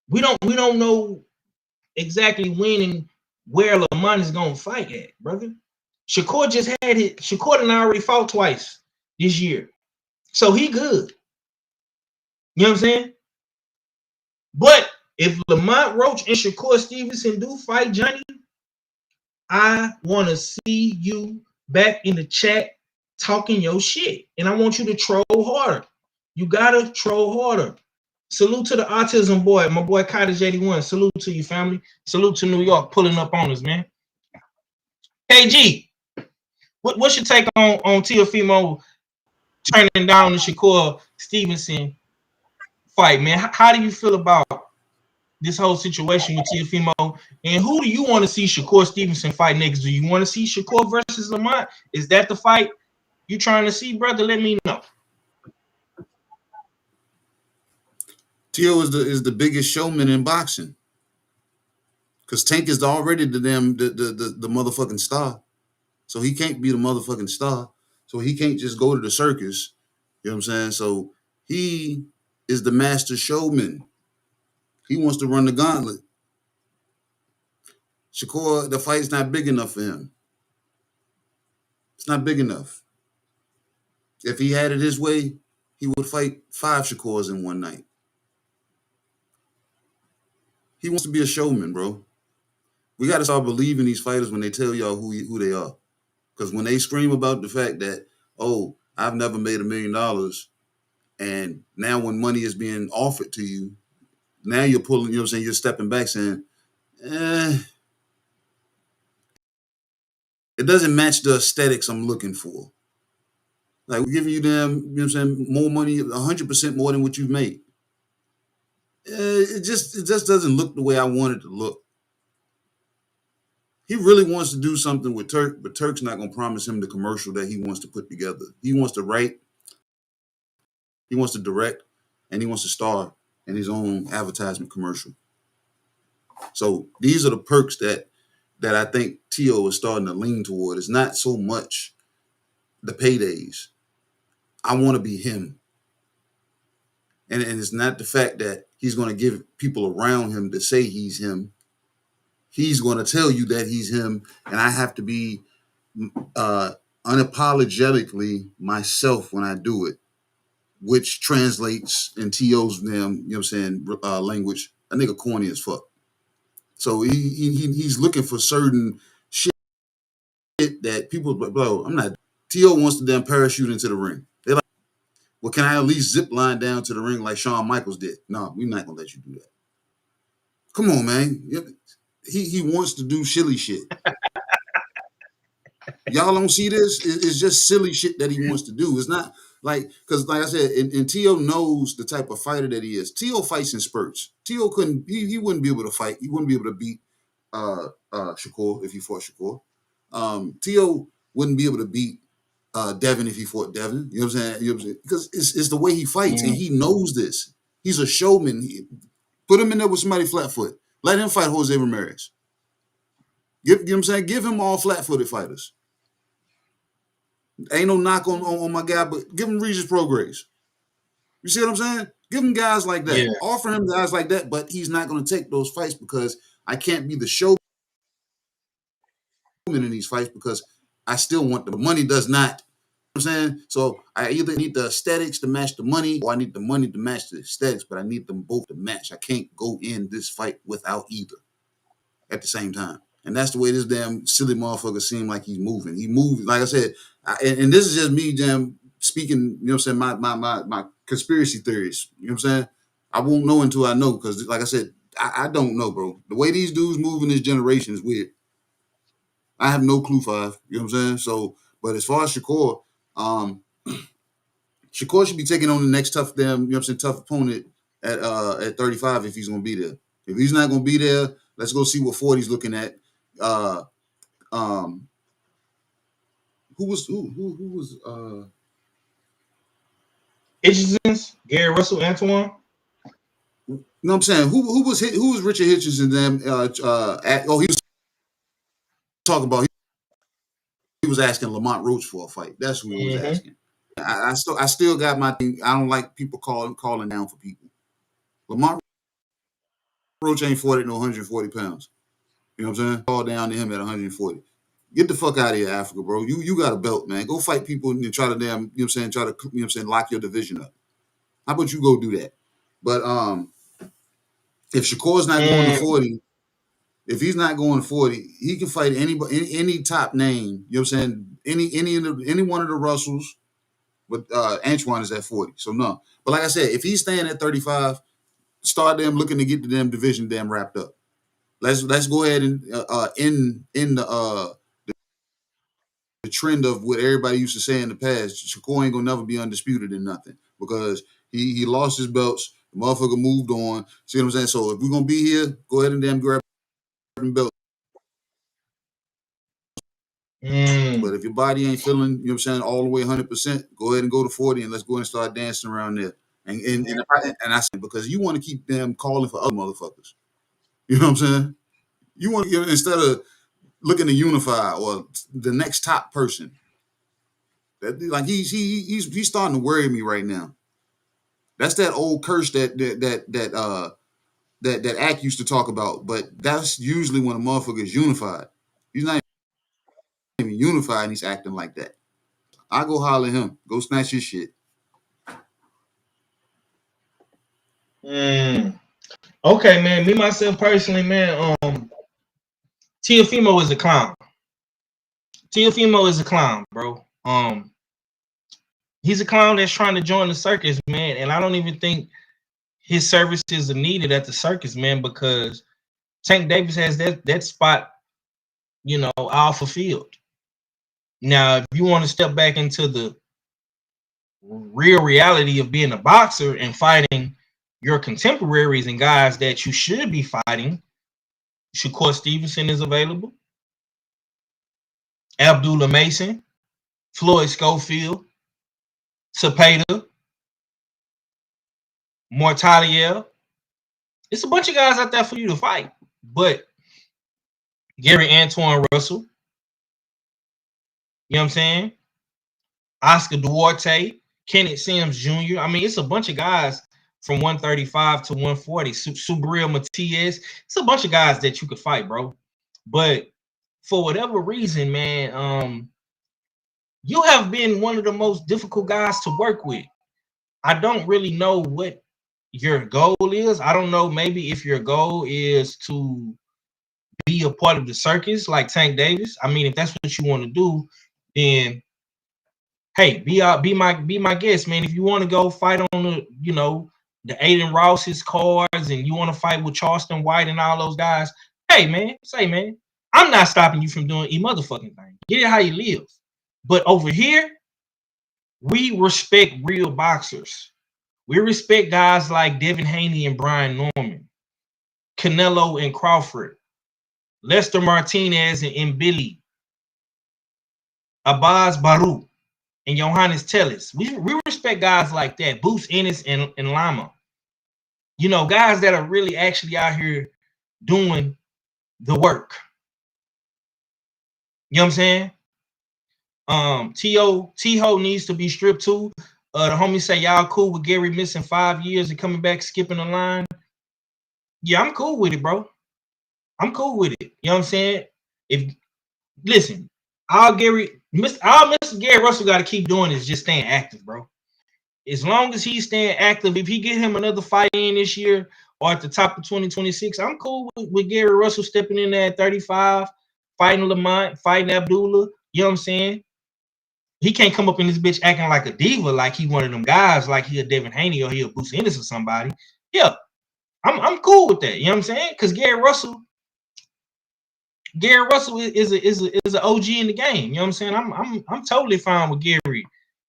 We don't know exactly when and where Lamont is gonna fight at, brother. Shakur and I already fought twice this year. So he good. You know what I'm saying? But if Lamont Roach and Shakur Stevenson do fight, Johnny, I want to see you back in the chat talking your shit. And I want you to troll harder. You gotta troll harder. Salute to the autism boy, my boy Cottage 81. Salute to you, family. Salute to New York pulling up on us, man. KG, what's your take on Tiafimo turning down the Shakur Stevenson fight, man? How do you feel about this whole situation with Tiafimo? And who do you want to see Shakur Stevenson fight next? Do you want to see Shakur versus Lamont? Is that the fight you trying to see, brother? Let me know. Tio is the biggest showman in boxing. Because Tank is already the motherfucking star. So he can't be the motherfucking star. So he can't just go to the circus. You know what I'm saying? So he is the master showman. He wants to run the gauntlet. Shakur, the fight's not big enough for him. It's not big enough. If he had it his way, he would fight 5 Shakurs in one night. He wants to be a showman, bro. We got to start believing these fighters when they tell y'all who they are. Because when they scream about the fact that, oh, I've never made $1 million, and now when money is being offered to you, now you're pulling, you know what I'm saying, you're stepping back saying, it doesn't match the aesthetics I'm looking for. Like, we're giving you them, you know what I'm saying, more money, 100% more than what you've made. It just doesn't look the way I want it to look. He really wants to do something with Turk, but Turk's not going to promise him the commercial that he wants to put together. He wants to write, he wants to direct, and he wants to star in his own advertisement commercial. So these are the perks that I think T.O. is starting to lean toward. It's not so much the paydays. I want to be him. And it's not the fact that he's going to give people around him to say he's him. He's going to tell you that he's him, and I have to be unapologetically myself when I do it, which translates in T.O.'s name, you know what I'm saying, language. That nigga corny as fuck. So he's looking for certain shit that people, bro, I'm not. T.O. wants to damn parachute into the ring. They're like, well, can I at least zip line down to the ring like Shawn Michaels did? No, we're not going to let you do that. Come on, man. He wants to do silly shit. Y'all don't see this? It's just silly shit that he wants to do. It's not like, because like I said, and T.O. knows the type of fighter that he is. T.O. fights in spurts. T.O. couldn't, he wouldn't be able to fight. He wouldn't be able to beat Shakur if he fought Shakur. T.O. wouldn't be able to beat Devin if he fought Devin. You know what I'm saying? You know what I'm saying? Because it's the way he fights, and he knows this. He's a showman. Put him in there with somebody flat-foot. Let him fight Jose Ramirez. You know what I'm saying? Give him all flat-footed fighters. Ain't no knock on my guy, but give him Regis Prograis. You see what I'm saying? Give him guys like that. Yeah. Offer him guys like that, but he's not going to take those fights because I can't be the showman in these fights because I still want the money does not. You know what I'm saying? So I either need the aesthetics to match the money or I need the money to match the aesthetics, but I need them both to match. I can't go in this fight without either at the same time. And that's the way this damn silly motherfucker seemed like he's moving. He moved, like I said, and this is just me, damn, speaking, you know what I'm saying, my conspiracy theories. You know what I'm saying? I won't know until I know because, like I said, I don't know, bro. The way these dudes move in this generation is weird. I have no clue, Five. You know what I'm saying? So, but as far as Shakur, Shakur should be taking on the next tough damn, you know what I'm saying, tough opponent at 35 if he's going to be there. If he's not going to be there, let's go see what 40's looking at. Who was Hitchens, Gary Russell, Antoine. you know what I'm saying? Who was Richard Hitchens and them? He was talking about. He was asking Lamont Roach for a fight. That's who he was asking. I still got my thing. I don't like people calling down for people. Lamont Roach ain't fought at no 140 pounds. You know what I'm saying? Call down to him at 140. Get the fuck out of here, Africa, bro. You got a belt, man. Go fight people and try to damn, you know what I'm saying, try to, you know what I'm saying, lock your division up. How about you go do that? But if Shakur's not going to 40, if he's not going to 40, he can fight anybody, any top name, you know what I'm saying, any one of the Russells, but Antoine is at 40. So no. But like I said, if he's staying at 35, start them looking to get the damn division damn wrapped up. Let's go ahead and end the trend of what everybody used to say in the past. Shakur ain't gonna never be undisputed in nothing because he lost his belts. The motherfucker moved on. See what I'm saying? So if we're gonna be here, go ahead and damn grab them belts. But if your body ain't feeling, you know what I'm saying, all the way 100%, go ahead and go to 40 and let's go ahead and start dancing around there. And I say because you want to keep them calling for other motherfuckers. You know what I'm saying? You want to, instead of looking to unify or the next top person. Like he's starting to worry me right now. That's that old curse that Act used to talk about. But that's usually when a motherfucker is unified. He's not even unified and he's acting like that. I go holler at him. Go snatch his shit. Okay, man. Me myself personally, man. Teofimo is a clown. Teofimo is a clown, bro. He's a clown that's trying to join the circus, man. And I don't even think his services are needed at the circus, man, because Tank Davis has that spot, you know, all fulfilled. Now, if you want to step back into the real reality of being a boxer and fighting your contemporaries and guys that you should be fighting, Shakur Stevenson is available, Abdullah Mason, Floyd Schofield, Cepeda, Mortaliel. It's a bunch of guys out there for you to fight. But Gary Antoine Russell, you know what I'm saying? Oscar Duarte, Kenneth Sims Jr. I mean, it's a bunch of guys from 135 to 140. Subriel Matias. It's a bunch of guys that you could fight, bro. But for whatever reason, man, you have been one of the most difficult guys to work with. I don't really know what your goal is. I don't know, maybe if your goal is to be a part of the circus like Tank Davis. I mean, if that's what you want to do, then hey, be my guest, man. If you want to go fight on the, you know, the Aiden Ross's cards and you want to fight with Charleston White and all those guys, hey, man, say, man, I'm not stopping you from doing a motherfucking thing. Get it how you live. But over here, we respect real boxers. We respect guys like Devin Haney and Brian Norman, Canelo and Crawford, Lester Martinez and Billy, Abass Baraou, and Johannes Tellis. We respect guys like that, Boots Ennis and Lama. You know, guys that are really actually out here doing the work. You know what I'm saying? T-Ho needs to be stripped too. The homie say y'all cool with Gary missing 5 years and coming back skipping the line. Yeah, I'm cool with it, bro. I'm cool with it. You know what I'm saying? Listen, all Mr. Gary Russell got to keep doing is just staying active, bro. As long as he's staying active, if he get him another fight in this year or at the top of 2026, I'm cool with Gary Russell stepping in there at 35, fighting Lamont, fighting Abdullah. You know what I'm saying? He can't come up in this bitch acting like a diva, like he one of them guys, like he a Devin Haney or he a Bruce Ennis or somebody. Yeah, I'm cool with that. You know what I'm saying? Because Gary Russell is an OG in the game. You know what I'm saying? I'm totally fine with Gary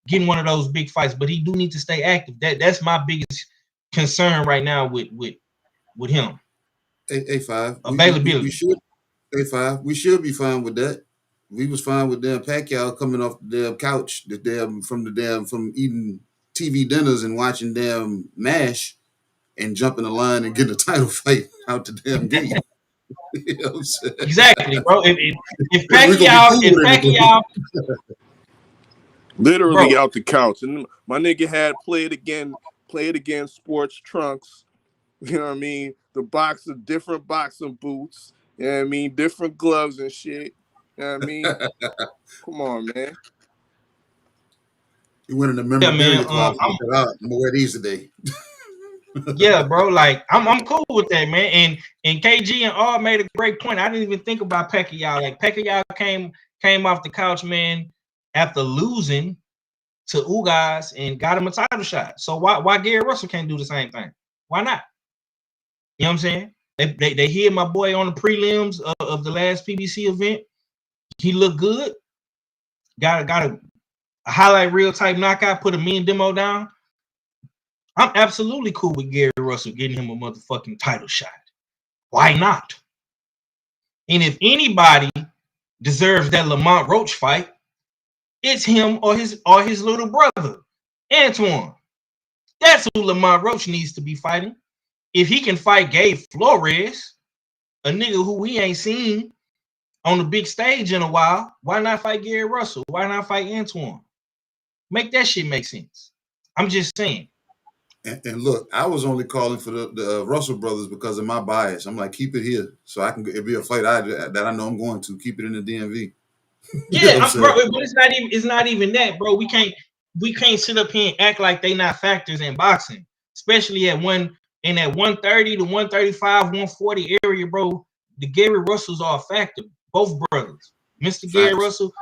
getting one of those big fights, but he do need to stay active. That's my biggest concern right now with him. A5 availability. We should A5. We should be fine with that. We was fine with damn Pacquiao coming off the damn couch, from eating TV dinners and watching damn MASH and jumping the line and getting a title fight out the damn gate. You know what I'm saying? Exactly, bro. If Pacquiao literally bro, out the couch, and my nigga had played again sports trunks. You know what I mean? The different boxing boots. You know what I mean? Different gloves and shit. You know what I mean? Come on, man. You went in the memorabilia closet. I'm gonna wear these today. Yeah, bro. Like I'm cool with that, man. And KG and R made a great point. I didn't even think about Pacquiao. Like Pacquiao came off the couch, man, after losing to Ugas and got him a title shot. So why Gary Russell can't do the same thing? Why not? You know what I'm saying? They hit my boy on the prelims of the last PBC event. He looked good. Got a highlight reel type knockout. Put a mean demo down. I'm absolutely cool with Gary Russell getting him a motherfucking title shot. Why not? And if anybody deserves that Lamont Roach fight, it's him or his little brother, Antoine. That's who Lamont Roach needs to be fighting. If he can fight Gabe Flores, a nigga who we ain't seen on the big stage in a while, why not fight Gary Russell? Why not fight Antoine? Make that shit make sense. I'm just saying. And look, I was only calling for the Russell brothers because of my bias. I'm like, keep it here so I can it'll be a fight that I know I'm going to. Keep it in the DMV. Yeah, bro, but it's not even that, bro. We can't sit up here and act like they not factors in boxing, especially in that 130 to 135, 140 area, bro. the Gary Russells are a factor. Both brothers, Mr. Gary Facts. Russell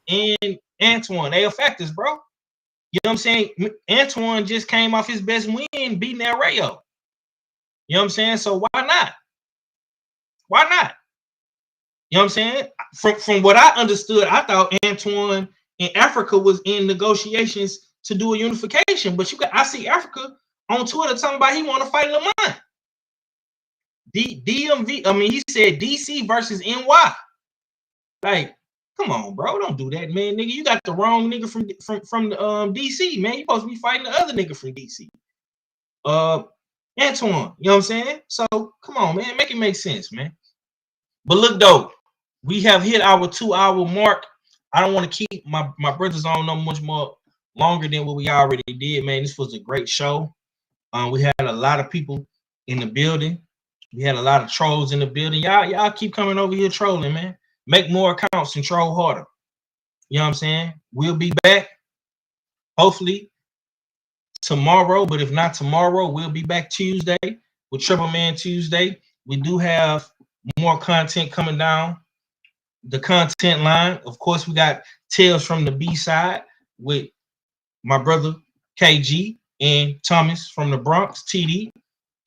and Antoine, they are factors, bro. You know what I'm saying? Antoine just came off his best win beating El Rayo. You know what I'm saying? So why not? Why not? You know what I'm saying? From what I understood, I thought Antoine in Africa was in negotiations to do a unification. But I see Africa on Twitter talking about he want to fight Lamont. DMV, I mean, he said DC versus NY. Like, come on, bro. Don't do that, man. Nigga, you got the wrong nigga from the DC, man. You supposed to be fighting the other nigga from DC. Antoine, you know what I'm saying? So come on, man. Make it make sense, man. But look, though, we have hit our 2-hour mark. I don't want to keep my brothers on no much more longer than what we already did, man. This was a great show. We had a lot of people in the building. We had a lot of trolls in the building. Y'all keep coming over here trolling, man. Make more accounts and troll harder. You know what I'm saying? We'll be back, hopefully, tomorrow. But if not tomorrow, we'll be back Tuesday with Triple Man Tuesday. We do have more content coming down the content line. Of course, we got Tales from the B-side with my brother KG and Thomas from the Bronx, TD.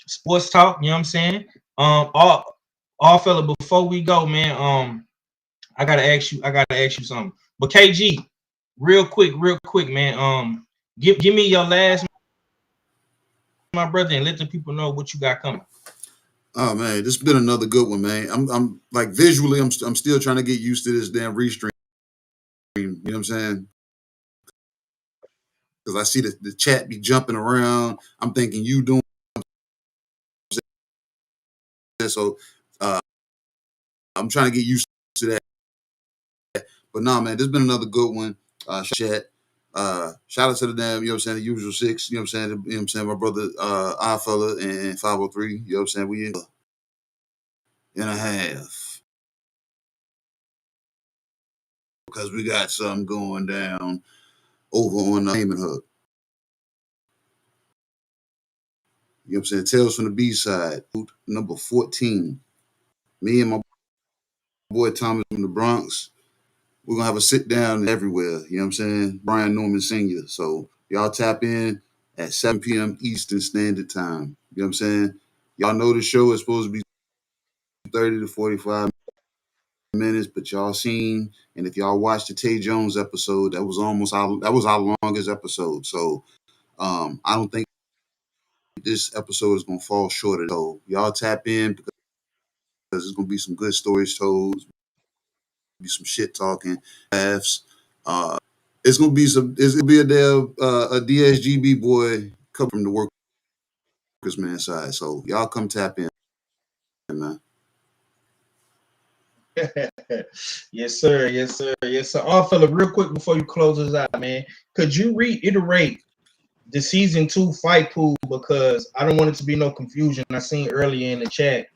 Sports Talk, you know what I'm saying? All fella, before we go, man, I gotta ask you something. But KG, real quick, man. Give me your last, my brother, and let the people know what you got coming. Oh man, this has been another good one, man. I'm like visually, I'm still trying to get used to this damn restream. You know what I'm saying? Because I see the chat be jumping around. I'm thinking you doing so. I'm trying to get used to that. But nah, man, this has been another good one. Chat. Shout out to the damn, you know what I'm saying, the usual 6, you know what I'm saying, my brother I fella and 503, you know what I'm saying, we in and a half. Because we got something going down over on the Heyman Hub. You know what I'm saying? Tales from the B-side, number 14. Me and my boy Thomas from the Bronx. We're gonna have a sit down everywhere, you know what I'm saying? Brian Norman Sr. So y'all tap in at 7 p.m. Eastern Standard Time. You know what I'm saying? Y'all know the show is supposed to be 30 to 45 minutes, but y'all seen, and if y'all watched the Tay Jones episode, that was our longest episode. So I don't think this episode is gonna fall short of those. Y'all tap in because there's gonna be some good stories told, be some shit talking, laughs. It's gonna be a damn a DSGB boy come from the workers man side. So y'all come tap in, man. Yes, sir. All fella, real quick before you close us out, man. Could you reiterate the season 2 fight pool, because I don't want it to be no confusion. I seen earlier in the chat,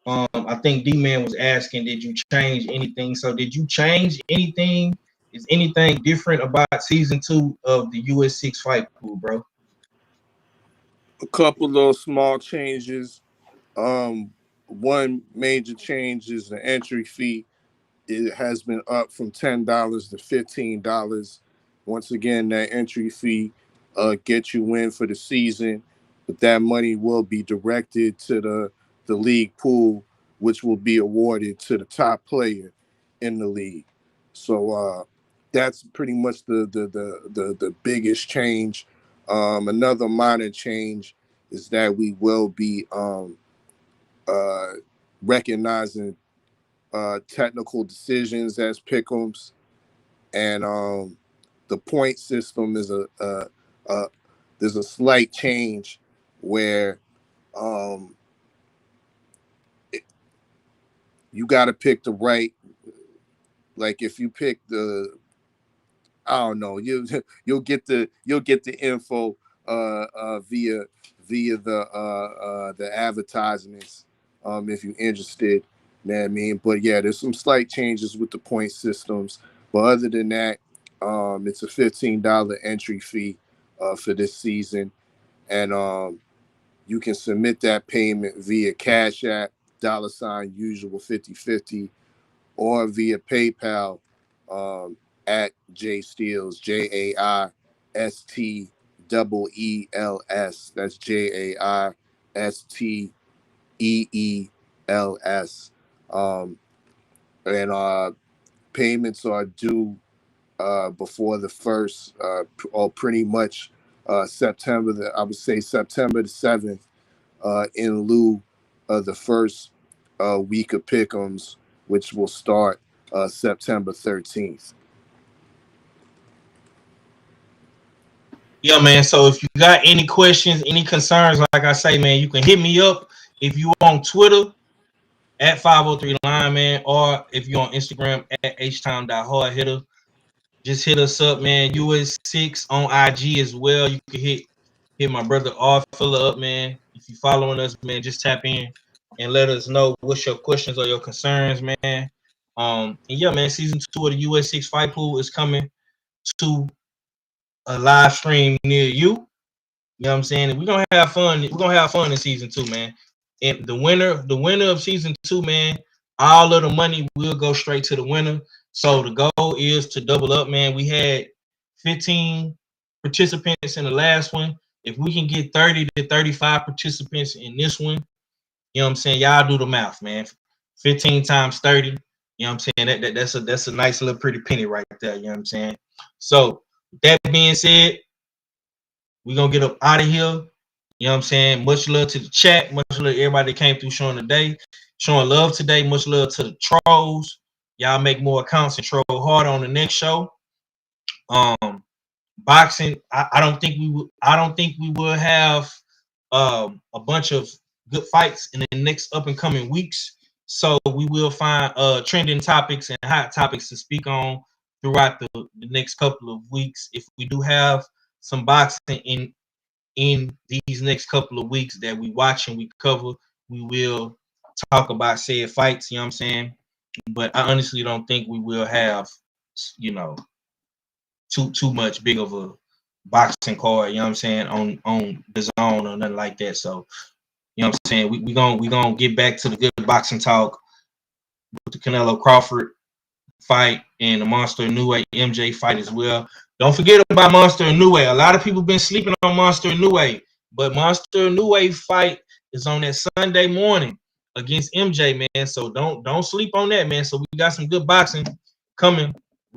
I think D-Man was asking, did you change anything? So did you change anything? Is anything different about season 2 of the US6 fight pool, bro? A couple of small changes. One major change is the entry fee. It has been up from $10 to $15. Once again, that entry fee gets you in for the season, but that money will be directed to the league pool, which will be awarded to the top player in the league. So that's pretty much the biggest change. Another minor change is that we will be recognizing technical decisions as pick'ems, and the point system is there's a slight change where you got to pick the right. Like if you pick I don't know, you'll get the info via the advertisements if you're interested. You know what I mean? But yeah, there's some slight changes with the point systems. But other than that, it's a $15 entry fee for this season. And you can submit that payment via Cash App, $usual 5050, or via PayPal at jsteels, JAISTEELS. That's JAISTEELS. And payments are due before the first, or pretty much September. I would say September the 7th, in lieu of the first week of pick'ems, which will start September 13th. Yeah, man. So if you got any questions, any concerns, like I say, man, you can hit me up if you on Twitter at 503line, man, or if you're on Instagram at htime.hardhitter. Just hit us up, man. US6 on IG as well. You can hit my brother R Filler up, man. If you following us, man, just tap in and let us know what's your questions or your concerns, man. And yeah, man, season 2 of the US6 Fight Pool is coming to a live stream near you. You know what I'm saying? And we're gonna have fun. We're gonna have fun in season 2, man. And the winner of season 2, man, all of the money will go straight to the winner. So the goal is to double up, man. We had 15 participants in the last one. If we can get 30 to 35 participants in this one, you know what I'm saying? Y'all do the math, man. 15 times 30. You know what I'm saying? That's a nice little pretty penny right there. You know what I'm saying? So that being said, we're gonna get up out of here. You know what I'm saying? Much love to the chat. Much love to everybody that came through showing love today. Much love to the trolls. Y'all make more accounts and troll harder on the next show. Boxing, I don't think we will have a bunch of good fights in the next up and coming weeks. So we will find trending topics and hot topics to speak on throughout the next couple of weeks. If we do have some boxing in these next couple of weeks that we watch and we cover, we will talk about said fights, you know what I'm saying? But I honestly don't think we will have, you know, too much big of a boxing card, you know what I'm saying, on the zone or nothing like that. So, you know what I'm saying, we gonna get back to the good boxing talk with the Canelo Crawford fight and the Monster Inoue MJ fight as well. Don't forget about Monster Inoue. A lot of people been sleeping on Monster Inoue, but Monster Inoue fight is on that Sunday morning against MJ, man. So don't sleep on that, man. So we got some good boxing coming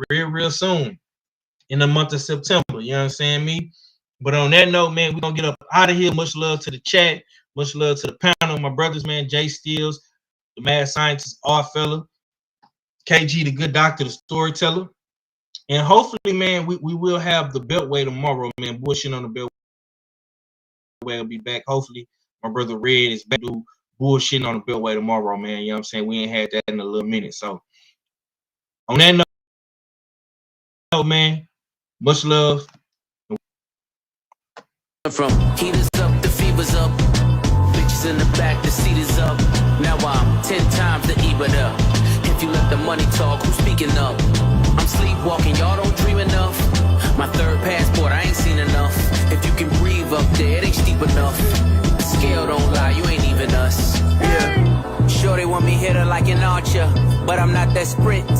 real soon in the month of September. You know what I'm saying, me? But on that note, man, we're gonna get up out of here. Much love to the chat, much love to the panel, my brothers, man, Jay Steels, the mad scientist, R Fella, KG, the good doctor, the storyteller. And hopefully, man, we will have the Beltway tomorrow, man. Bullshit on the Beltway will be back. Hopefully, my brother Red is back to do bullshitting on the Beltway tomorrow, man. You know what I'm saying? We ain't had that in a little minute. So, on that note, man, much love. From heaters up, the fever's up. Bitches in the back, the seat is up. Now I'm 10 times the EBITDA. If you let the money talk, who's speaking up? I'm sleepwalking, y'all don't dream enough. My third passport, I ain't seen enough. If you can breathe up there, it ain't steep enough. The scale don't lie, you ain't even us. Yeah. Sure they want me hitter like an archer, but I'm not that sprint, so